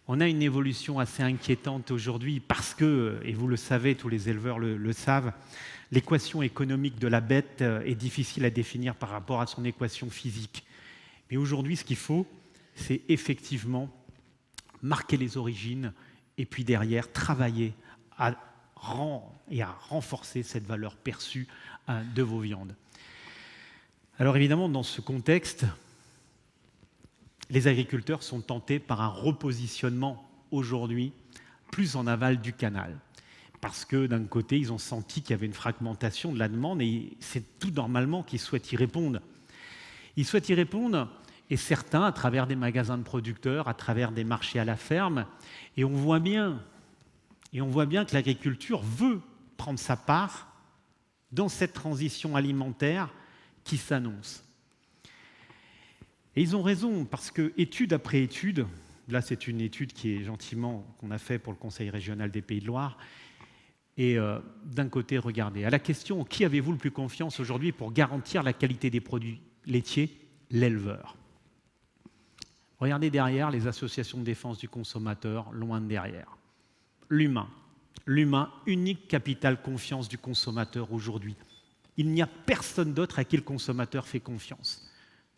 on a une évolution assez inquiétante aujourd'hui parce que, et vous le savez, tous les éleveurs le savent, l'équation économique de la bête est difficile à définir par rapport à son équation physique. Mais aujourd'hui, ce qu'il faut, c'est effectivement marquer les origines et puis derrière, travailler à renforcer cette valeur perçue de vos viandes. Alors évidemment, dans ce contexte, les agriculteurs sont tentés par un repositionnement aujourd'hui plus en aval du canal. Parce que d'un côté, ils ont senti qu'il y avait une fragmentation de la demande et c'est tout normalement qu'ils souhaitent y répondre. Ils souhaitent y répondre, et certains, à travers des magasins de producteurs, à travers des marchés à la ferme, et on voit bien que l'agriculture veut prendre sa part dans cette transition alimentaire qui s'annonce. Et ils ont raison, parce que étude après étude, là c'est une étude qui est gentiment qu'on a fait pour le Conseil régional des Pays de Loire, et d'un côté, regardez, à la question « Qui avez-vous le plus confiance aujourd'hui pour garantir la qualité des produits laitiers ?» L'éleveur. Regardez derrière les associations de défense du consommateur, loin de derrière. L'humain. L'humain, unique capital confiance du consommateur aujourd'hui. Il n'y a personne d'autre à qui le consommateur fait confiance.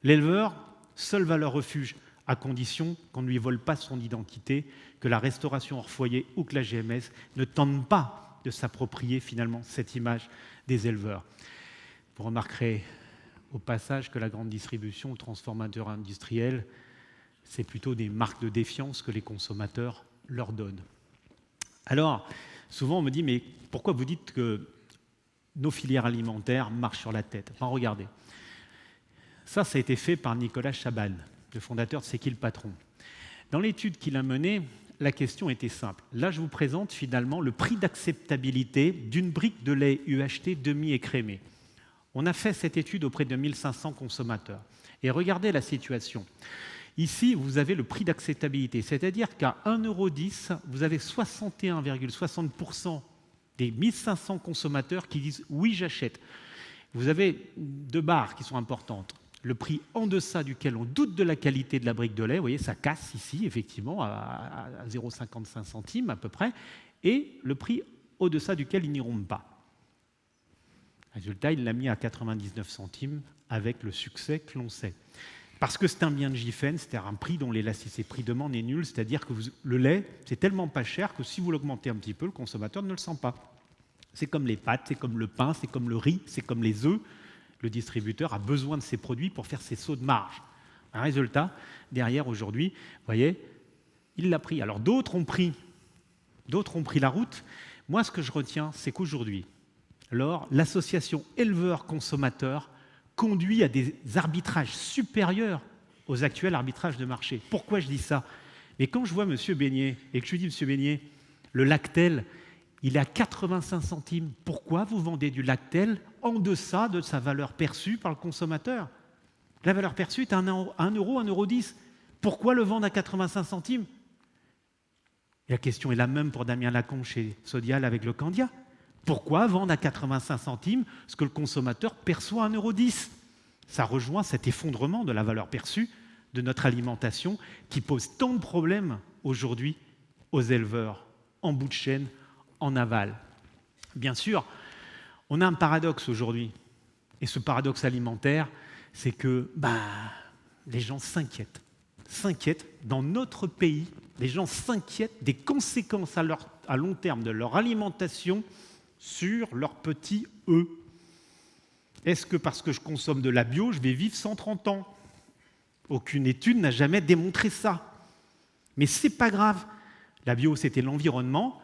L'éleveur, seule valeur refuge, à condition qu'on ne lui vole pas son identité, que la restauration hors foyer ou que la GMS ne tente pas de s'approprier finalement cette image des éleveurs. Vous remarquerez au passage que la grande distribution ou transformateur industriel, c'est plutôt des marques de défiance que les consommateurs leur donnent. Alors, souvent on me dit, mais pourquoi vous dites que nos filières alimentaires marchent sur la tête? Enfin, regardez. Ça a été fait par Nicolas Chaban, le fondateur de C'est qui le patron? Dans l'étude qu'il a menée, la question était simple. Là, je vous présente finalement le prix d'acceptabilité d'une brique de lait UHT demi-écrémé. On a fait cette étude auprès de 1500 consommateurs. Et regardez la situation. Ici, vous avez le prix d'acceptabilité, c'est-à-dire qu'à 1,10 €, vous avez 61,60% des 1500 consommateurs qui disent « oui, j'achète ». Vous avez deux barres qui sont importantes. Le prix en deçà duquel on doute de la qualité de la brique de lait, vous voyez, ça casse ici, effectivement, à 0,55 centimes à peu près, et le prix au-deçà duquel ils n'iront pas. Résultat, il l'a mis à 99 centimes avec le succès que l'on sait. Parce que c'est un bien de GIFEN, c'est-à-dire un prix dont l'élasticité prix-demande est nulle, c'est-à-dire que le lait, c'est tellement pas cher que si vous l'augmentez un petit peu, le consommateur ne le sent pas. C'est comme les pâtes, c'est comme le pain, c'est comme le riz, c'est comme les œufs. Le distributeur a besoin de ces produits pour faire ses sauts de marge. Un résultat, derrière aujourd'hui, vous voyez, il l'a pris. Alors d'autres ont pris la route. Moi, ce que je retiens, c'est qu'aujourd'hui, l'association éleveurs-consommateurs conduit à des arbitrages supérieurs aux actuels arbitrages de marché. Pourquoi je dis ça? Mais quand je vois M. Beignet et que je lui dis, M. Beignet, le Lactel, il est à 85 centimes. Pourquoi vous vendez du Lactel en deçà de sa valeur perçue par le consommateur? La valeur perçue est à 1 €, 1,10 €. Pourquoi le vendre à 85 centimes? Et la question est la même pour Damien Lacombe chez Sodial avec le Candia. Pourquoi vendre à 85 centimes ce que le consommateur perçoit à 1,10 €? Ça rejoint cet effondrement de la valeur perçue de notre alimentation qui pose tant de problèmes aujourd'hui aux éleveurs, en bout de chaîne, en aval. Bien sûr, on a un paradoxe aujourd'hui. Et ce paradoxe alimentaire, c'est que les gens s'inquiètent. S'inquiètent dans notre pays. Les gens s'inquiètent des conséquences à long terme de leur alimentation sur leurs petits œufs. Est-ce que parce que je consomme de la bio, je vais vivre 130 ans? Aucune étude n'a jamais démontré ça. Mais c'est pas grave. La bio, c'était l'environnement.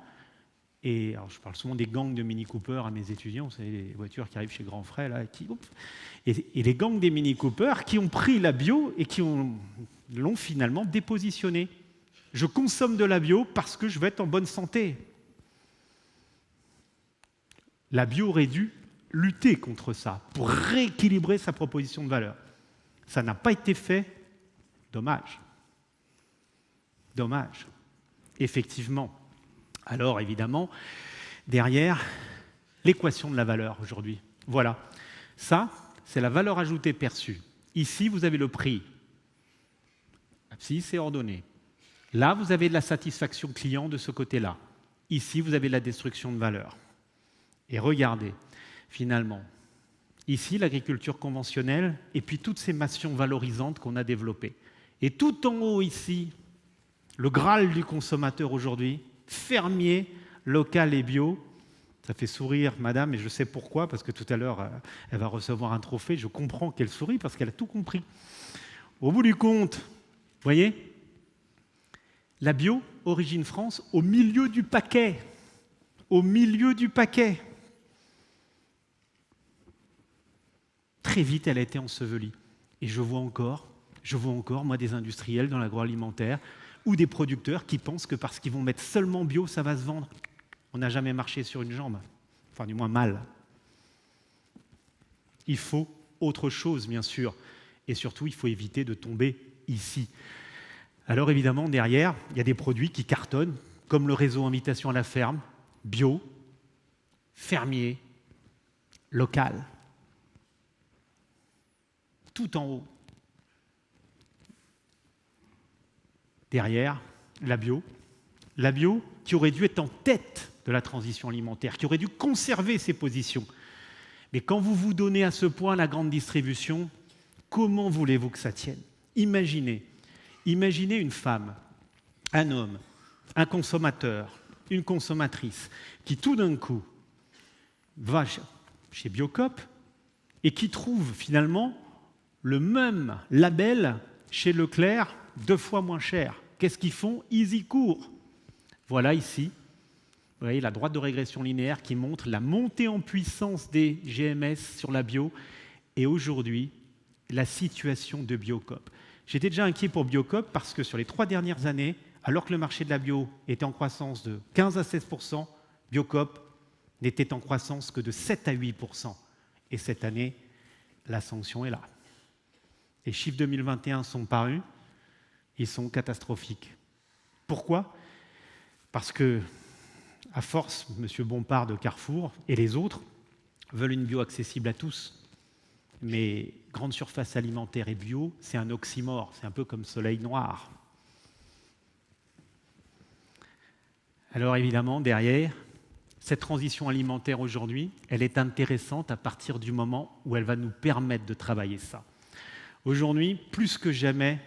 Et alors, je parle souvent des gangs de Mini Cooper à mes étudiants, vous savez, les voitures qui arrivent chez Grand Frais, là, et les gangs des Mini Cooper qui ont pris la bio et qui l'ont finalement dépositionnée. Je consomme de la bio parce que je veux être en bonne santé. La bio aurait dû lutter contre ça, pour rééquilibrer sa proposition de valeur. Ça n'a pas été fait. Dommage. Dommage. Effectivement. Alors, évidemment, derrière, l'équation de la valeur aujourd'hui. Voilà. Ça, c'est la valeur ajoutée perçue. Ici, vous avez le prix. Si, c'est ordonné. Là, vous avez de la satisfaction client de ce côté-là. Ici, vous avez de la destruction de valeur. Et regardez, finalement, ici, l'agriculture conventionnelle et puis toutes ces massions valorisantes qu'on a développées. Et tout en haut, ici, le Graal du consommateur aujourd'hui, fermier, local et bio. Ça fait sourire madame, et je sais pourquoi, parce que tout à l'heure, elle va recevoir un trophée. Je comprends qu'elle sourit parce qu'elle a tout compris. Au bout du compte, vous voyez, la bio, origine France, au milieu du paquet. Au milieu du paquet. Très vite, elle a été ensevelie. Et je vois encore, moi, des industriels dans l'agroalimentaire ou des producteurs qui pensent que parce qu'ils vont mettre seulement bio, ça va se vendre. On n'a jamais marché sur une jambe, enfin du moins mal. Il faut autre chose, bien sûr. et surtout, il faut éviter de tomber ici. Alors évidemment, derrière, il y a des produits qui cartonnent, comme le réseau Invitation à la ferme, bio, fermier, local. Tout en haut. Derrière, la bio qui aurait dû être en tête de la transition alimentaire, qui aurait dû conserver ses positions. Mais quand vous vous donnez à ce point la grande distribution, comment voulez-vous que ça tienne ? Imaginez une femme, un homme, un consommateur, une consommatrice, qui tout d'un coup va chez Biocoop et qui trouve finalement le même label chez Leclerc 2 fois moins cher. Qu'est-ce qu'ils font ? Ils y courent. Voilà ici, vous voyez la droite de régression linéaire qui montre la montée en puissance des GMS sur la bio et aujourd'hui, la situation de Biocoop. J'étais déjà inquiet pour Biocoop parce que sur les 3 dernières années, alors que le marché de la bio était en croissance de 15 à 16%, Biocoop n'était en croissance que de 7 à 8%. Et cette année, la sanction est là. Les chiffres 2021 sont parus, ils sont catastrophiques. Pourquoi ? Parce que, à force, M. Bompard de Carrefour et les autres veulent une bio accessible à tous. Mais grande surface alimentaire et bio, c'est un oxymore, c'est un peu comme soleil noir. Alors évidemment, derrière, cette transition alimentaire aujourd'hui, elle est intéressante à partir du moment où elle va nous permettre de travailler ça. Aujourd'hui, plus que jamais,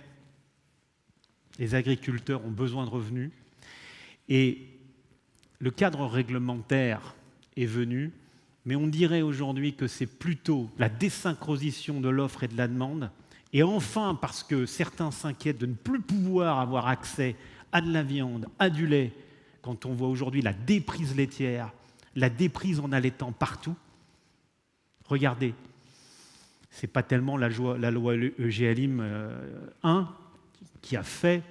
les agriculteurs ont besoin de revenus et le cadre réglementaire est venu, mais on dirait aujourd'hui que c'est plutôt la désynchronisation de l'offre et de la demande. Et enfin, parce que certains s'inquiètent de ne plus pouvoir avoir accès à de la viande, à du lait, quand on voit aujourd'hui la déprise laitière, la déprise en allaitant partout. Regardez, ce n'est pas tellement la loi EGalim 1 qui a fait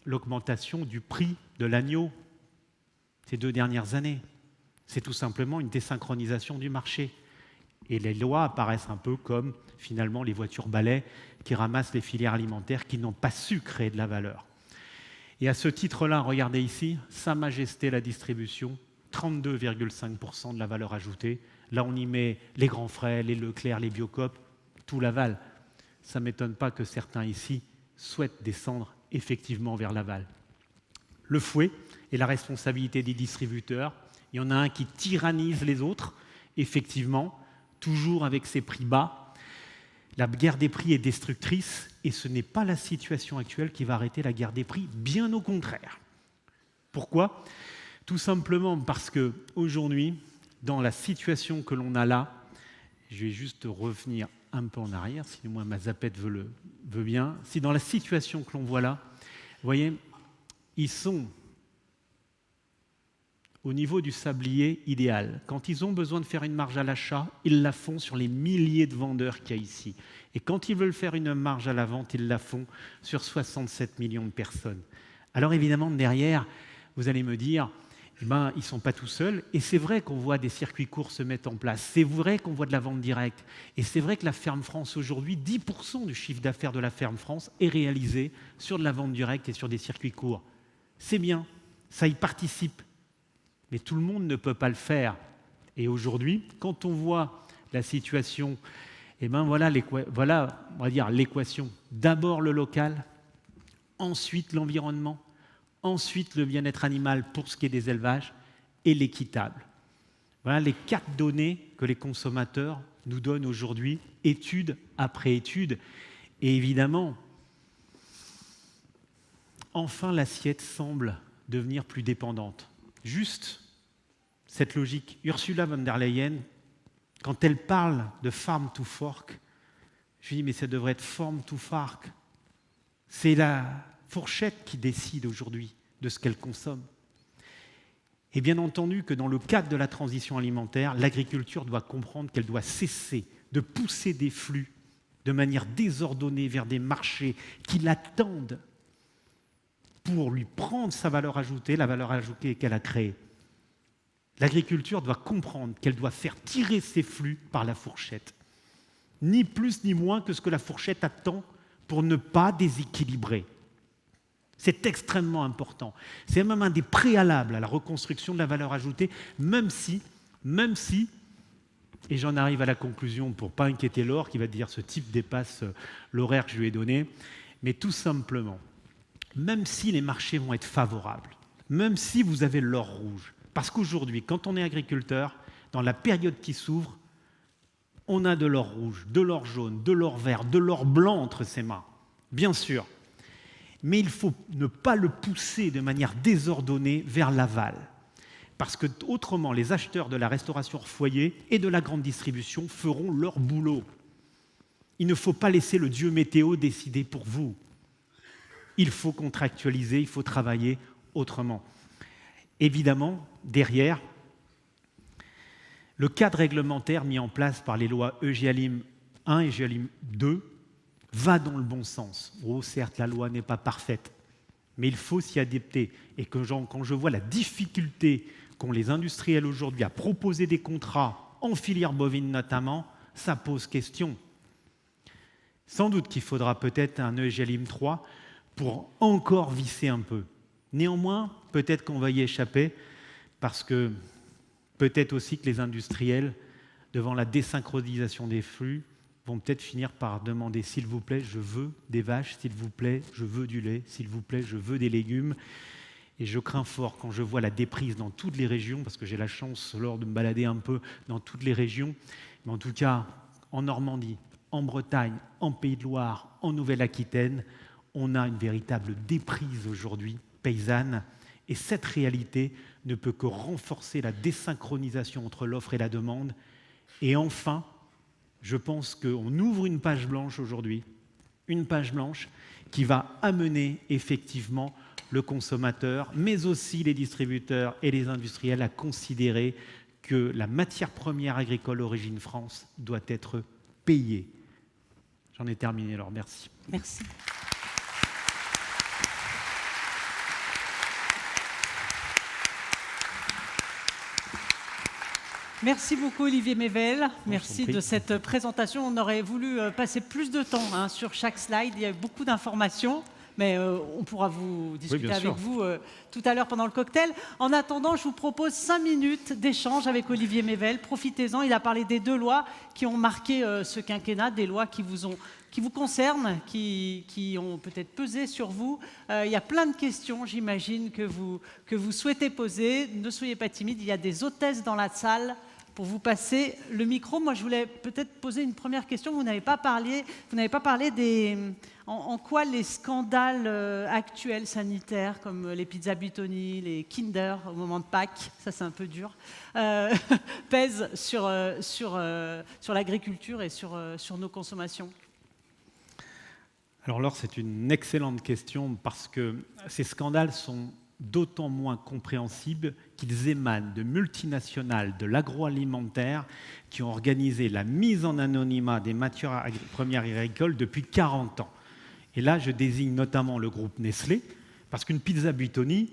l'augmentation du prix de l'agneau ces 2 dernières années. C'est tout simplement une désynchronisation du marché. Et les lois apparaissent un peu comme, finalement, les voitures balais qui ramassent les filières alimentaires qui n'ont pas su créer de la valeur. Et à ce titre-là, regardez ici, Sa Majesté la distribution, 32,5% de la valeur ajoutée. Là, on y met les grands frais, les Leclerc, les Biocoop, tout l'aval. Ça ne m'étonne pas que certains ici souhaitent descendre effectivement vers l'aval. Le fouet et la responsabilité des distributeurs. Il y en a un qui tyrannise les autres, effectivement, toujours avec ses prix bas. La guerre des prix est destructrice et ce n'est pas la situation actuelle qui va arrêter la guerre des prix, bien au contraire. Pourquoi ? Tout simplement parce qu'aujourd'hui, dans la situation que l'on a là, je vais juste revenir un peu en arrière, si moi ma zapette veut bien, si dans la situation que l'on voit là, vous voyez, ils sont au niveau du sablier idéal. Quand ils ont besoin de faire une marge à l'achat, ils la font sur les milliers de vendeurs qu'il y a ici. Et quand ils veulent faire une marge à la vente, ils la font sur 67 millions de personnes. Alors évidemment, derrière, vous allez me dire, ils ne sont pas tout seuls. Et c'est vrai qu'on voit des circuits courts se mettre en place. C'est vrai qu'on voit de la vente directe. Et c'est vrai que la Ferme France, aujourd'hui, 10% du chiffre d'affaires de la Ferme France est réalisé sur de la vente directe et sur des circuits courts. C'est bien, ça y participe. Mais tout le monde ne peut pas le faire. Et aujourd'hui, quand on voit la situation, voilà, on va dire l'équation. D'abord le local, ensuite l'environnement, ensuite le bien-être animal pour ce qui est des élevages et l'équitable. Voilà les 4 données que les consommateurs nous donnent aujourd'hui, étude après étude. Et évidemment, enfin l'assiette semble devenir plus dépendante. Juste cette logique. Ursula von der Leyen, quand elle parle de farm to fork, je lui dis mais ça devrait être farm to fork. C'est la fourchette qui décide aujourd'hui de ce qu'elle consomme. Et bien entendu que dans le cadre de la transition alimentaire, l'agriculture doit comprendre qu'elle doit cesser de pousser des flux de manière désordonnée vers des marchés qui l'attendent pour lui prendre sa valeur ajoutée, la valeur ajoutée qu'elle a créée. L'agriculture doit comprendre qu'elle doit faire tirer ses flux par la fourchette. ni plus ni moins que ce que la fourchette attend pour ne pas déséquilibrer. C'est extrêmement important. C'est même un des préalables à la reconstruction de la valeur ajoutée, même si, et j'en arrive à la conclusion pour ne pas inquiéter Laure qui va dire ce type dépasse l'horaire que je lui ai donné, mais tout simplement, même si les marchés vont être favorables, même si vous avez l'or rouge, parce qu'aujourd'hui, quand on est agriculteur, dans la période qui s'ouvre, on a de l'or rouge, de l'or jaune, de l'or vert, de l'or blanc entre ses mains, bien sûr. Mais il faut ne pas le pousser de manière désordonnée vers l'aval. Parce que autrement, les acheteurs de la restauration hors foyer et de la grande distribution feront leur boulot. Il ne faut pas laisser le dieu météo décider pour vous. Il faut contractualiser, il faut travailler autrement. Évidemment, derrière, le cadre réglementaire mis en place par les lois EGalim 1 et EGalim 2 va dans le bon sens. Oh, certes, la loi n'est pas parfaite, mais il faut s'y adapter. Et quand je vois la difficulté qu'ont les industriels aujourd'hui à proposer des contrats en filière bovine notamment, ça pose question. Sans doute qu'il faudra peut-être un EGalim 3 pour encore visser un peu. Néanmoins, peut-être qu'on va y échapper parce que peut-être aussi que les industriels, devant la désynchronisation des flux, vont peut-être finir par demander « s'il vous plaît, je veux des vaches, s'il vous plaît, je veux du lait, s'il vous plaît, je veux des légumes ». Et je crains fort quand je vois la déprise dans toutes les régions, parce que j'ai la chance lors de me balader un peu dans toutes les régions, mais en tout cas en Normandie, en Bretagne, en Pays de Loire, en Nouvelle-Aquitaine, on a une véritable déprise aujourd'hui paysanne. Et cette réalité ne peut que renforcer la désynchronisation entre l'offre et la demande. Et enfin, je pense qu'on ouvre une page blanche aujourd'hui, une page blanche qui va amener effectivement le consommateur, mais aussi les distributeurs et les industriels à considérer que la matière première agricole Origine France doit être payée. J'en ai terminé, alors merci. Merci. Merci beaucoup Olivier Mével, merci de cette présentation. On aurait voulu passer plus de temps sur chaque slide, il y a eu beaucoup d'informations, mais on pourra vous discuter avec vous tout à l'heure pendant le cocktail. En attendant, je vous propose 5 minutes d'échange avec Olivier Mével, profitez-en, il a parlé des 2 lois qui ont marqué ce quinquennat, des lois qui vous concernent, qui ont peut-être pesé sur vous. Il y a plein de questions, j'imagine, que vous souhaitez poser. Ne soyez pas timide, il y a des hôtesses dans la salle pour vous passer le micro. Moi, je voulais peut-être poser une première question. Vous n'avez pas parlé des... En quoi les scandales actuels sanitaires, comme les pizzas Buitoni, les Kinder au moment de Pâques, ça c'est un peu dur, pèsent sur l'agriculture et sur nos consommations? Alors Laure, c'est une excellente question parce que ces scandales sont d'autant moins compréhensibles qu'ils émanent de multinationales de l'agroalimentaire qui ont organisé la mise en anonymat des matières premières agricoles depuis 40 ans. Et là, je désigne notamment le groupe Nestlé, parce qu'une pizza Buitoni,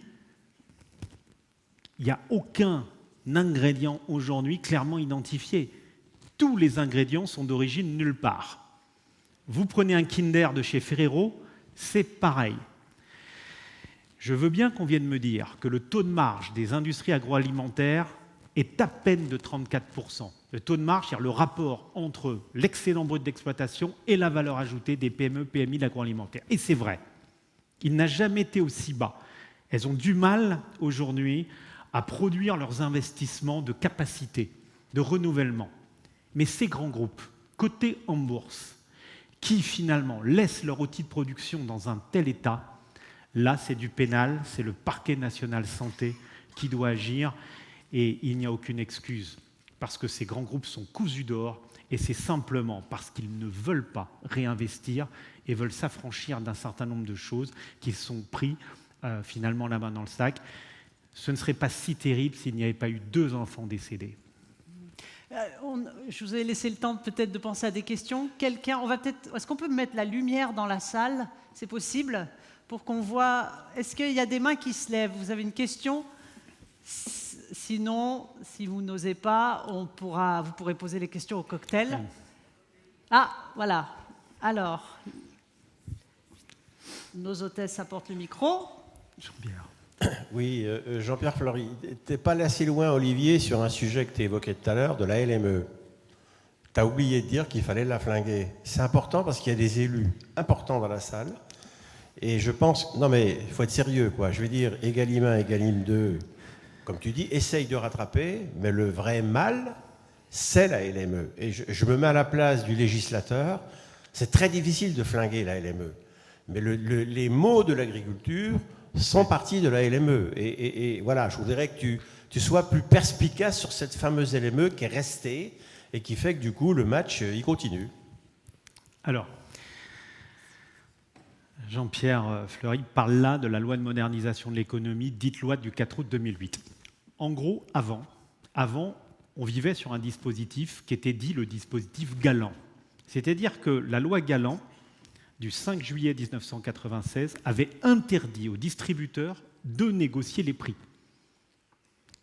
il n'y a aucun ingrédient aujourd'hui clairement identifié. Tous les ingrédients sont d'origine nulle part. Vous prenez un Kinder de chez Ferrero, c'est pareil. Je veux bien qu'on vienne me dire que le taux de marge des industries agroalimentaires est à peine de 34%. Le taux de marge, c'est-à-dire le rapport entre l'excédent brut d'exploitation et la valeur ajoutée des PME, PMI de l'agroalimentaire. Et c'est vrai, il n'a jamais été aussi bas. Elles ont du mal aujourd'hui à produire leurs investissements de capacité, de renouvellement. Mais ces grands groupes, cotés en bourse, qui finalement laissent leur outil de production dans un tel état, là c'est du pénal, c'est le parquet national santé qui doit agir et il n'y a aucune excuse parce que ces grands groupes sont cousus d'or et c'est simplement parce qu'ils ne veulent pas réinvestir et veulent s'affranchir d'un certain nombre de choses qu'ils sont pris finalement la main dans le sac. Ce ne serait pas si terrible s'il n'y avait pas eu 2 enfants décédés. Je vous ai laissé le temps peut-être de penser à des questions. Est-ce qu'on peut mettre la lumière dans la salle? C'est possible? Pour qu'on voit... Est-ce qu'il y a des mains qui se lèvent? Vous avez une question? Sinon, si vous n'osez pas, vous pourrez poser les questions au cocktail. Ah, voilà. Alors, nos hôtesses apportent le micro. Jean-Pierre. Oui, Jean-Pierre Fleury, tu n'es pas allé assez loin, Olivier, sur un sujet que tu évoquais tout à l'heure, de la LME. Tu as oublié de dire qu'il fallait la flinguer. C'est important parce qu'il y a des élus importants dans la salle. Et je pense... Non mais, il faut être sérieux, quoi. Je veux dire, Egalim 1, Egalim 2, comme tu dis, essaye de rattraper, mais le vrai mal, c'est la LME. Et je me mets à la place du législateur. C'est très difficile de flinguer la LME. Mais les maux de l'agriculture sont partie de la LME. Et voilà, je voudrais que tu sois plus perspicace sur cette fameuse LME qui est restée et qui fait que du coup, le match, il continue. Alors, Jean-Pierre Fleury parle là de la loi de modernisation de l'économie, dite loi du 4 août 2008. En gros, avant, on vivait sur un dispositif qui était dit le dispositif Galland. C'est-à-dire que la loi Galland, du 5 juillet 1996, avait interdit aux distributeurs de négocier les prix.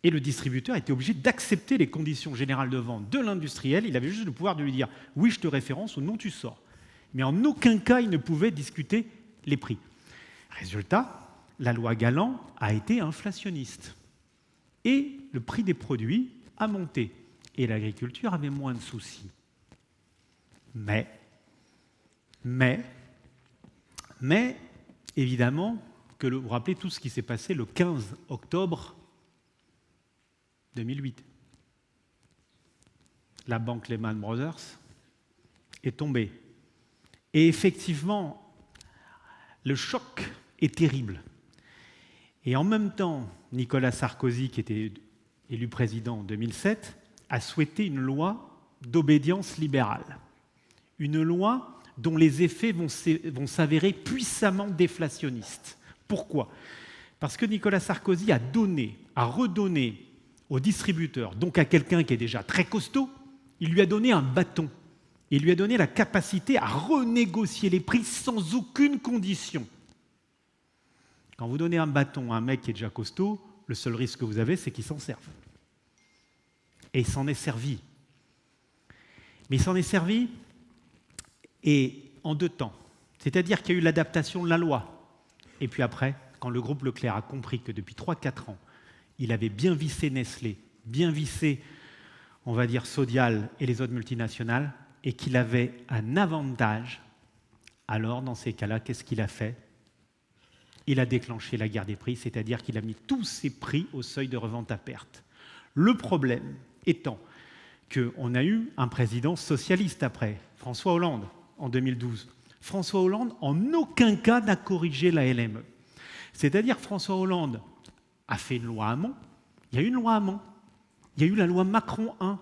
Et le distributeur était obligé d'accepter les conditions générales de vente de l'industriel. Il avait juste le pouvoir de lui dire « oui, je te référence » ou « non, tu sors ». Mais en aucun cas, il ne pouvait discuter les prix. Résultat, la loi Galland a été inflationniste. Et le prix des produits a monté. Et l'agriculture avait moins de soucis. Mais, évidemment, vous vous rappelez tout ce qui s'est passé le 15 octobre 2008. La banque Lehman Brothers est tombée. Et effectivement, le choc est terrible. Et en même temps, Nicolas Sarkozy, qui était élu président en 2007, a souhaité une loi d'obédience libérale. Une loi dont les effets vont s'avérer puissamment déflationnistes. Pourquoi ? Parce que Nicolas Sarkozy a redonné aux distributeurs, donc à quelqu'un qui est déjà très costaud, il lui a donné un bâton. Il lui a donné la capacité à renégocier les prix sans aucune condition. Quand vous donnez un bâton à un mec qui est déjà costaud, le seul risque que vous avez, c'est qu'il s'en serve. Et il s'en est servi. Mais il s'en est servi et en 2 temps. C'est-à-dire qu'il y a eu l'adaptation de la loi. Et puis après, quand le groupe Leclerc a compris que depuis 3-4 ans, il avait bien vissé Nestlé, bien vissé, on va dire, Sodial et les autres multinationales, et qu'il avait un avantage, alors dans ces cas-là, qu'est-ce qu'il a fait ? Il a déclenché la guerre des prix, c'est-à-dire qu'il a mis tous ses prix au seuil de revente à perte. Le problème étant qu'on a eu un président socialiste après, François Hollande, en 2012. François Hollande, en aucun cas, n'a corrigé la LME. C'est-à-dire François Hollande a fait une loi Hamon. Il y a eu une loi Hamon. Il y a eu la loi Macron 1.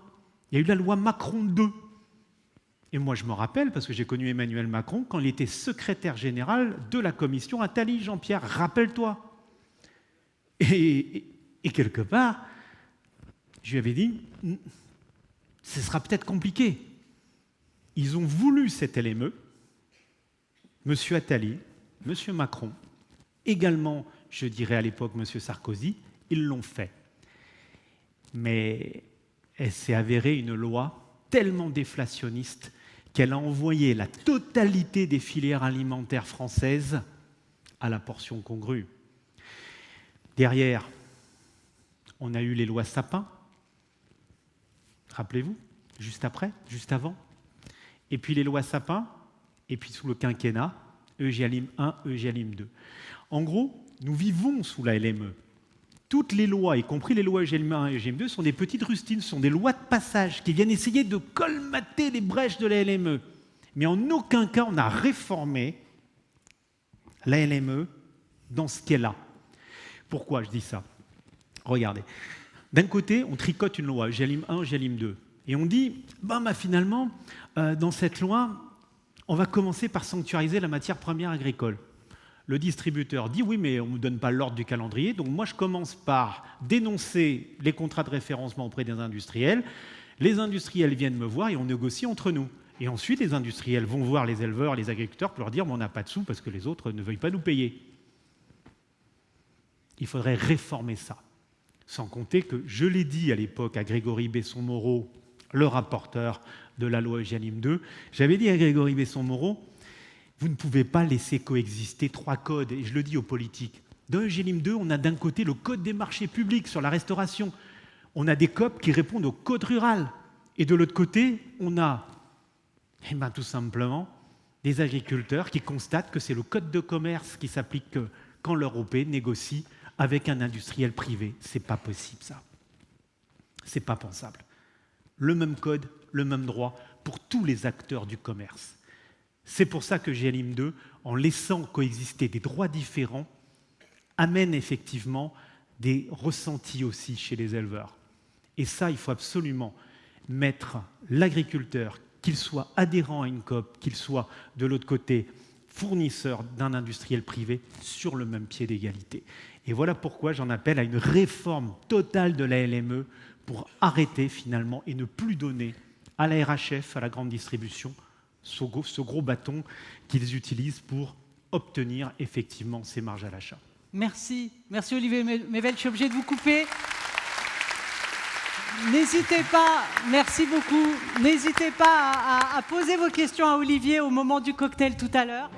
Il y a eu la loi Macron 2. Et moi, je me rappelle, parce que j'ai connu Emmanuel Macron, quand il était secrétaire général de la commission Attali, Jean-Pierre, rappelle-toi. Et quelque part, je lui avais dit, ce sera peut-être compliqué. Ils ont voulu cette LME, M. Attali, M. Macron, également, je dirais à l'époque, M. Sarkozy, ils l'ont fait. Mais elle s'est avérée une loi tellement déflationniste qu'elle a envoyé la totalité des filières alimentaires françaises à la portion congrue. Derrière, on a eu les lois Sapin, rappelez-vous, juste après, juste avant. Et puis les lois Sapin, et puis sous le quinquennat, EGalim 1, EGalim 2. En gros, nous vivons sous la LME. Toutes les lois, y compris les lois EGalim 1 et EGalim 2, sont des petites rustines, sont des lois de passage qui viennent essayer de colmater les brèches de la LME. Mais en aucun cas, on n'a réformé la LME dans ce qu'elle a. Pourquoi je dis ça ? Regardez. D'un côté, on tricote une loi, EGalim 1, EGalim 2. Et on dit, finalement, dans cette loi, on va commencer par sanctuariser la matière première agricole. Le distributeur dit, oui, mais on ne me donne pas l'ordre du calendrier, donc moi je commence par dénoncer les contrats de référencement auprès des industriels. Les industriels viennent me voir et on négocie entre nous. Et ensuite, les industriels vont voir les éleveurs, les agriculteurs pour leur dire, on n'a pas de sous parce que les autres ne veulent pas nous payer. Il faudrait réformer ça. Sans compter que, je l'ai dit à l'époque à Grégory Besson-Moreau, le rapporteur de la loi Egalim 2. J'avais dit à Grégory Besson-Moreau, vous ne pouvez pas laisser coexister 3 codes, et je le dis aux politiques. Dans Egalim 2, on a d'un côté le code des marchés publics sur la restauration. On a des COP qui répondent au code rural. Et de l'autre côté, on a tout simplement des agriculteurs qui constatent que c'est le code de commerce qui s'applique quand l'Europe négocie avec un industriel privé. C'est pas possible, ça. C'est pas pensable. Le même code, le même droit pour tous les acteurs du commerce. C'est pour ça que Egalim 2, en laissant coexister des droits différents, amène effectivement des ressentis aussi chez les éleveurs. Et ça, il faut absolument mettre l'agriculteur, qu'il soit adhérent à une COP, qu'il soit de l'autre côté fournisseur d'un industriel privé, sur le même pied d'égalité. Et voilà pourquoi j'en appelle à une réforme totale de la LME pour arrêter finalement et ne plus donner à la RHF, à la grande distribution, ce gros bâton qu'ils utilisent pour obtenir effectivement ces marges à l'achat. Merci. Merci Olivier Mével. Je suis obligé de vous couper. N'hésitez pas, merci beaucoup, n'hésitez pas à poser vos questions à Olivier au moment du cocktail tout à l'heure.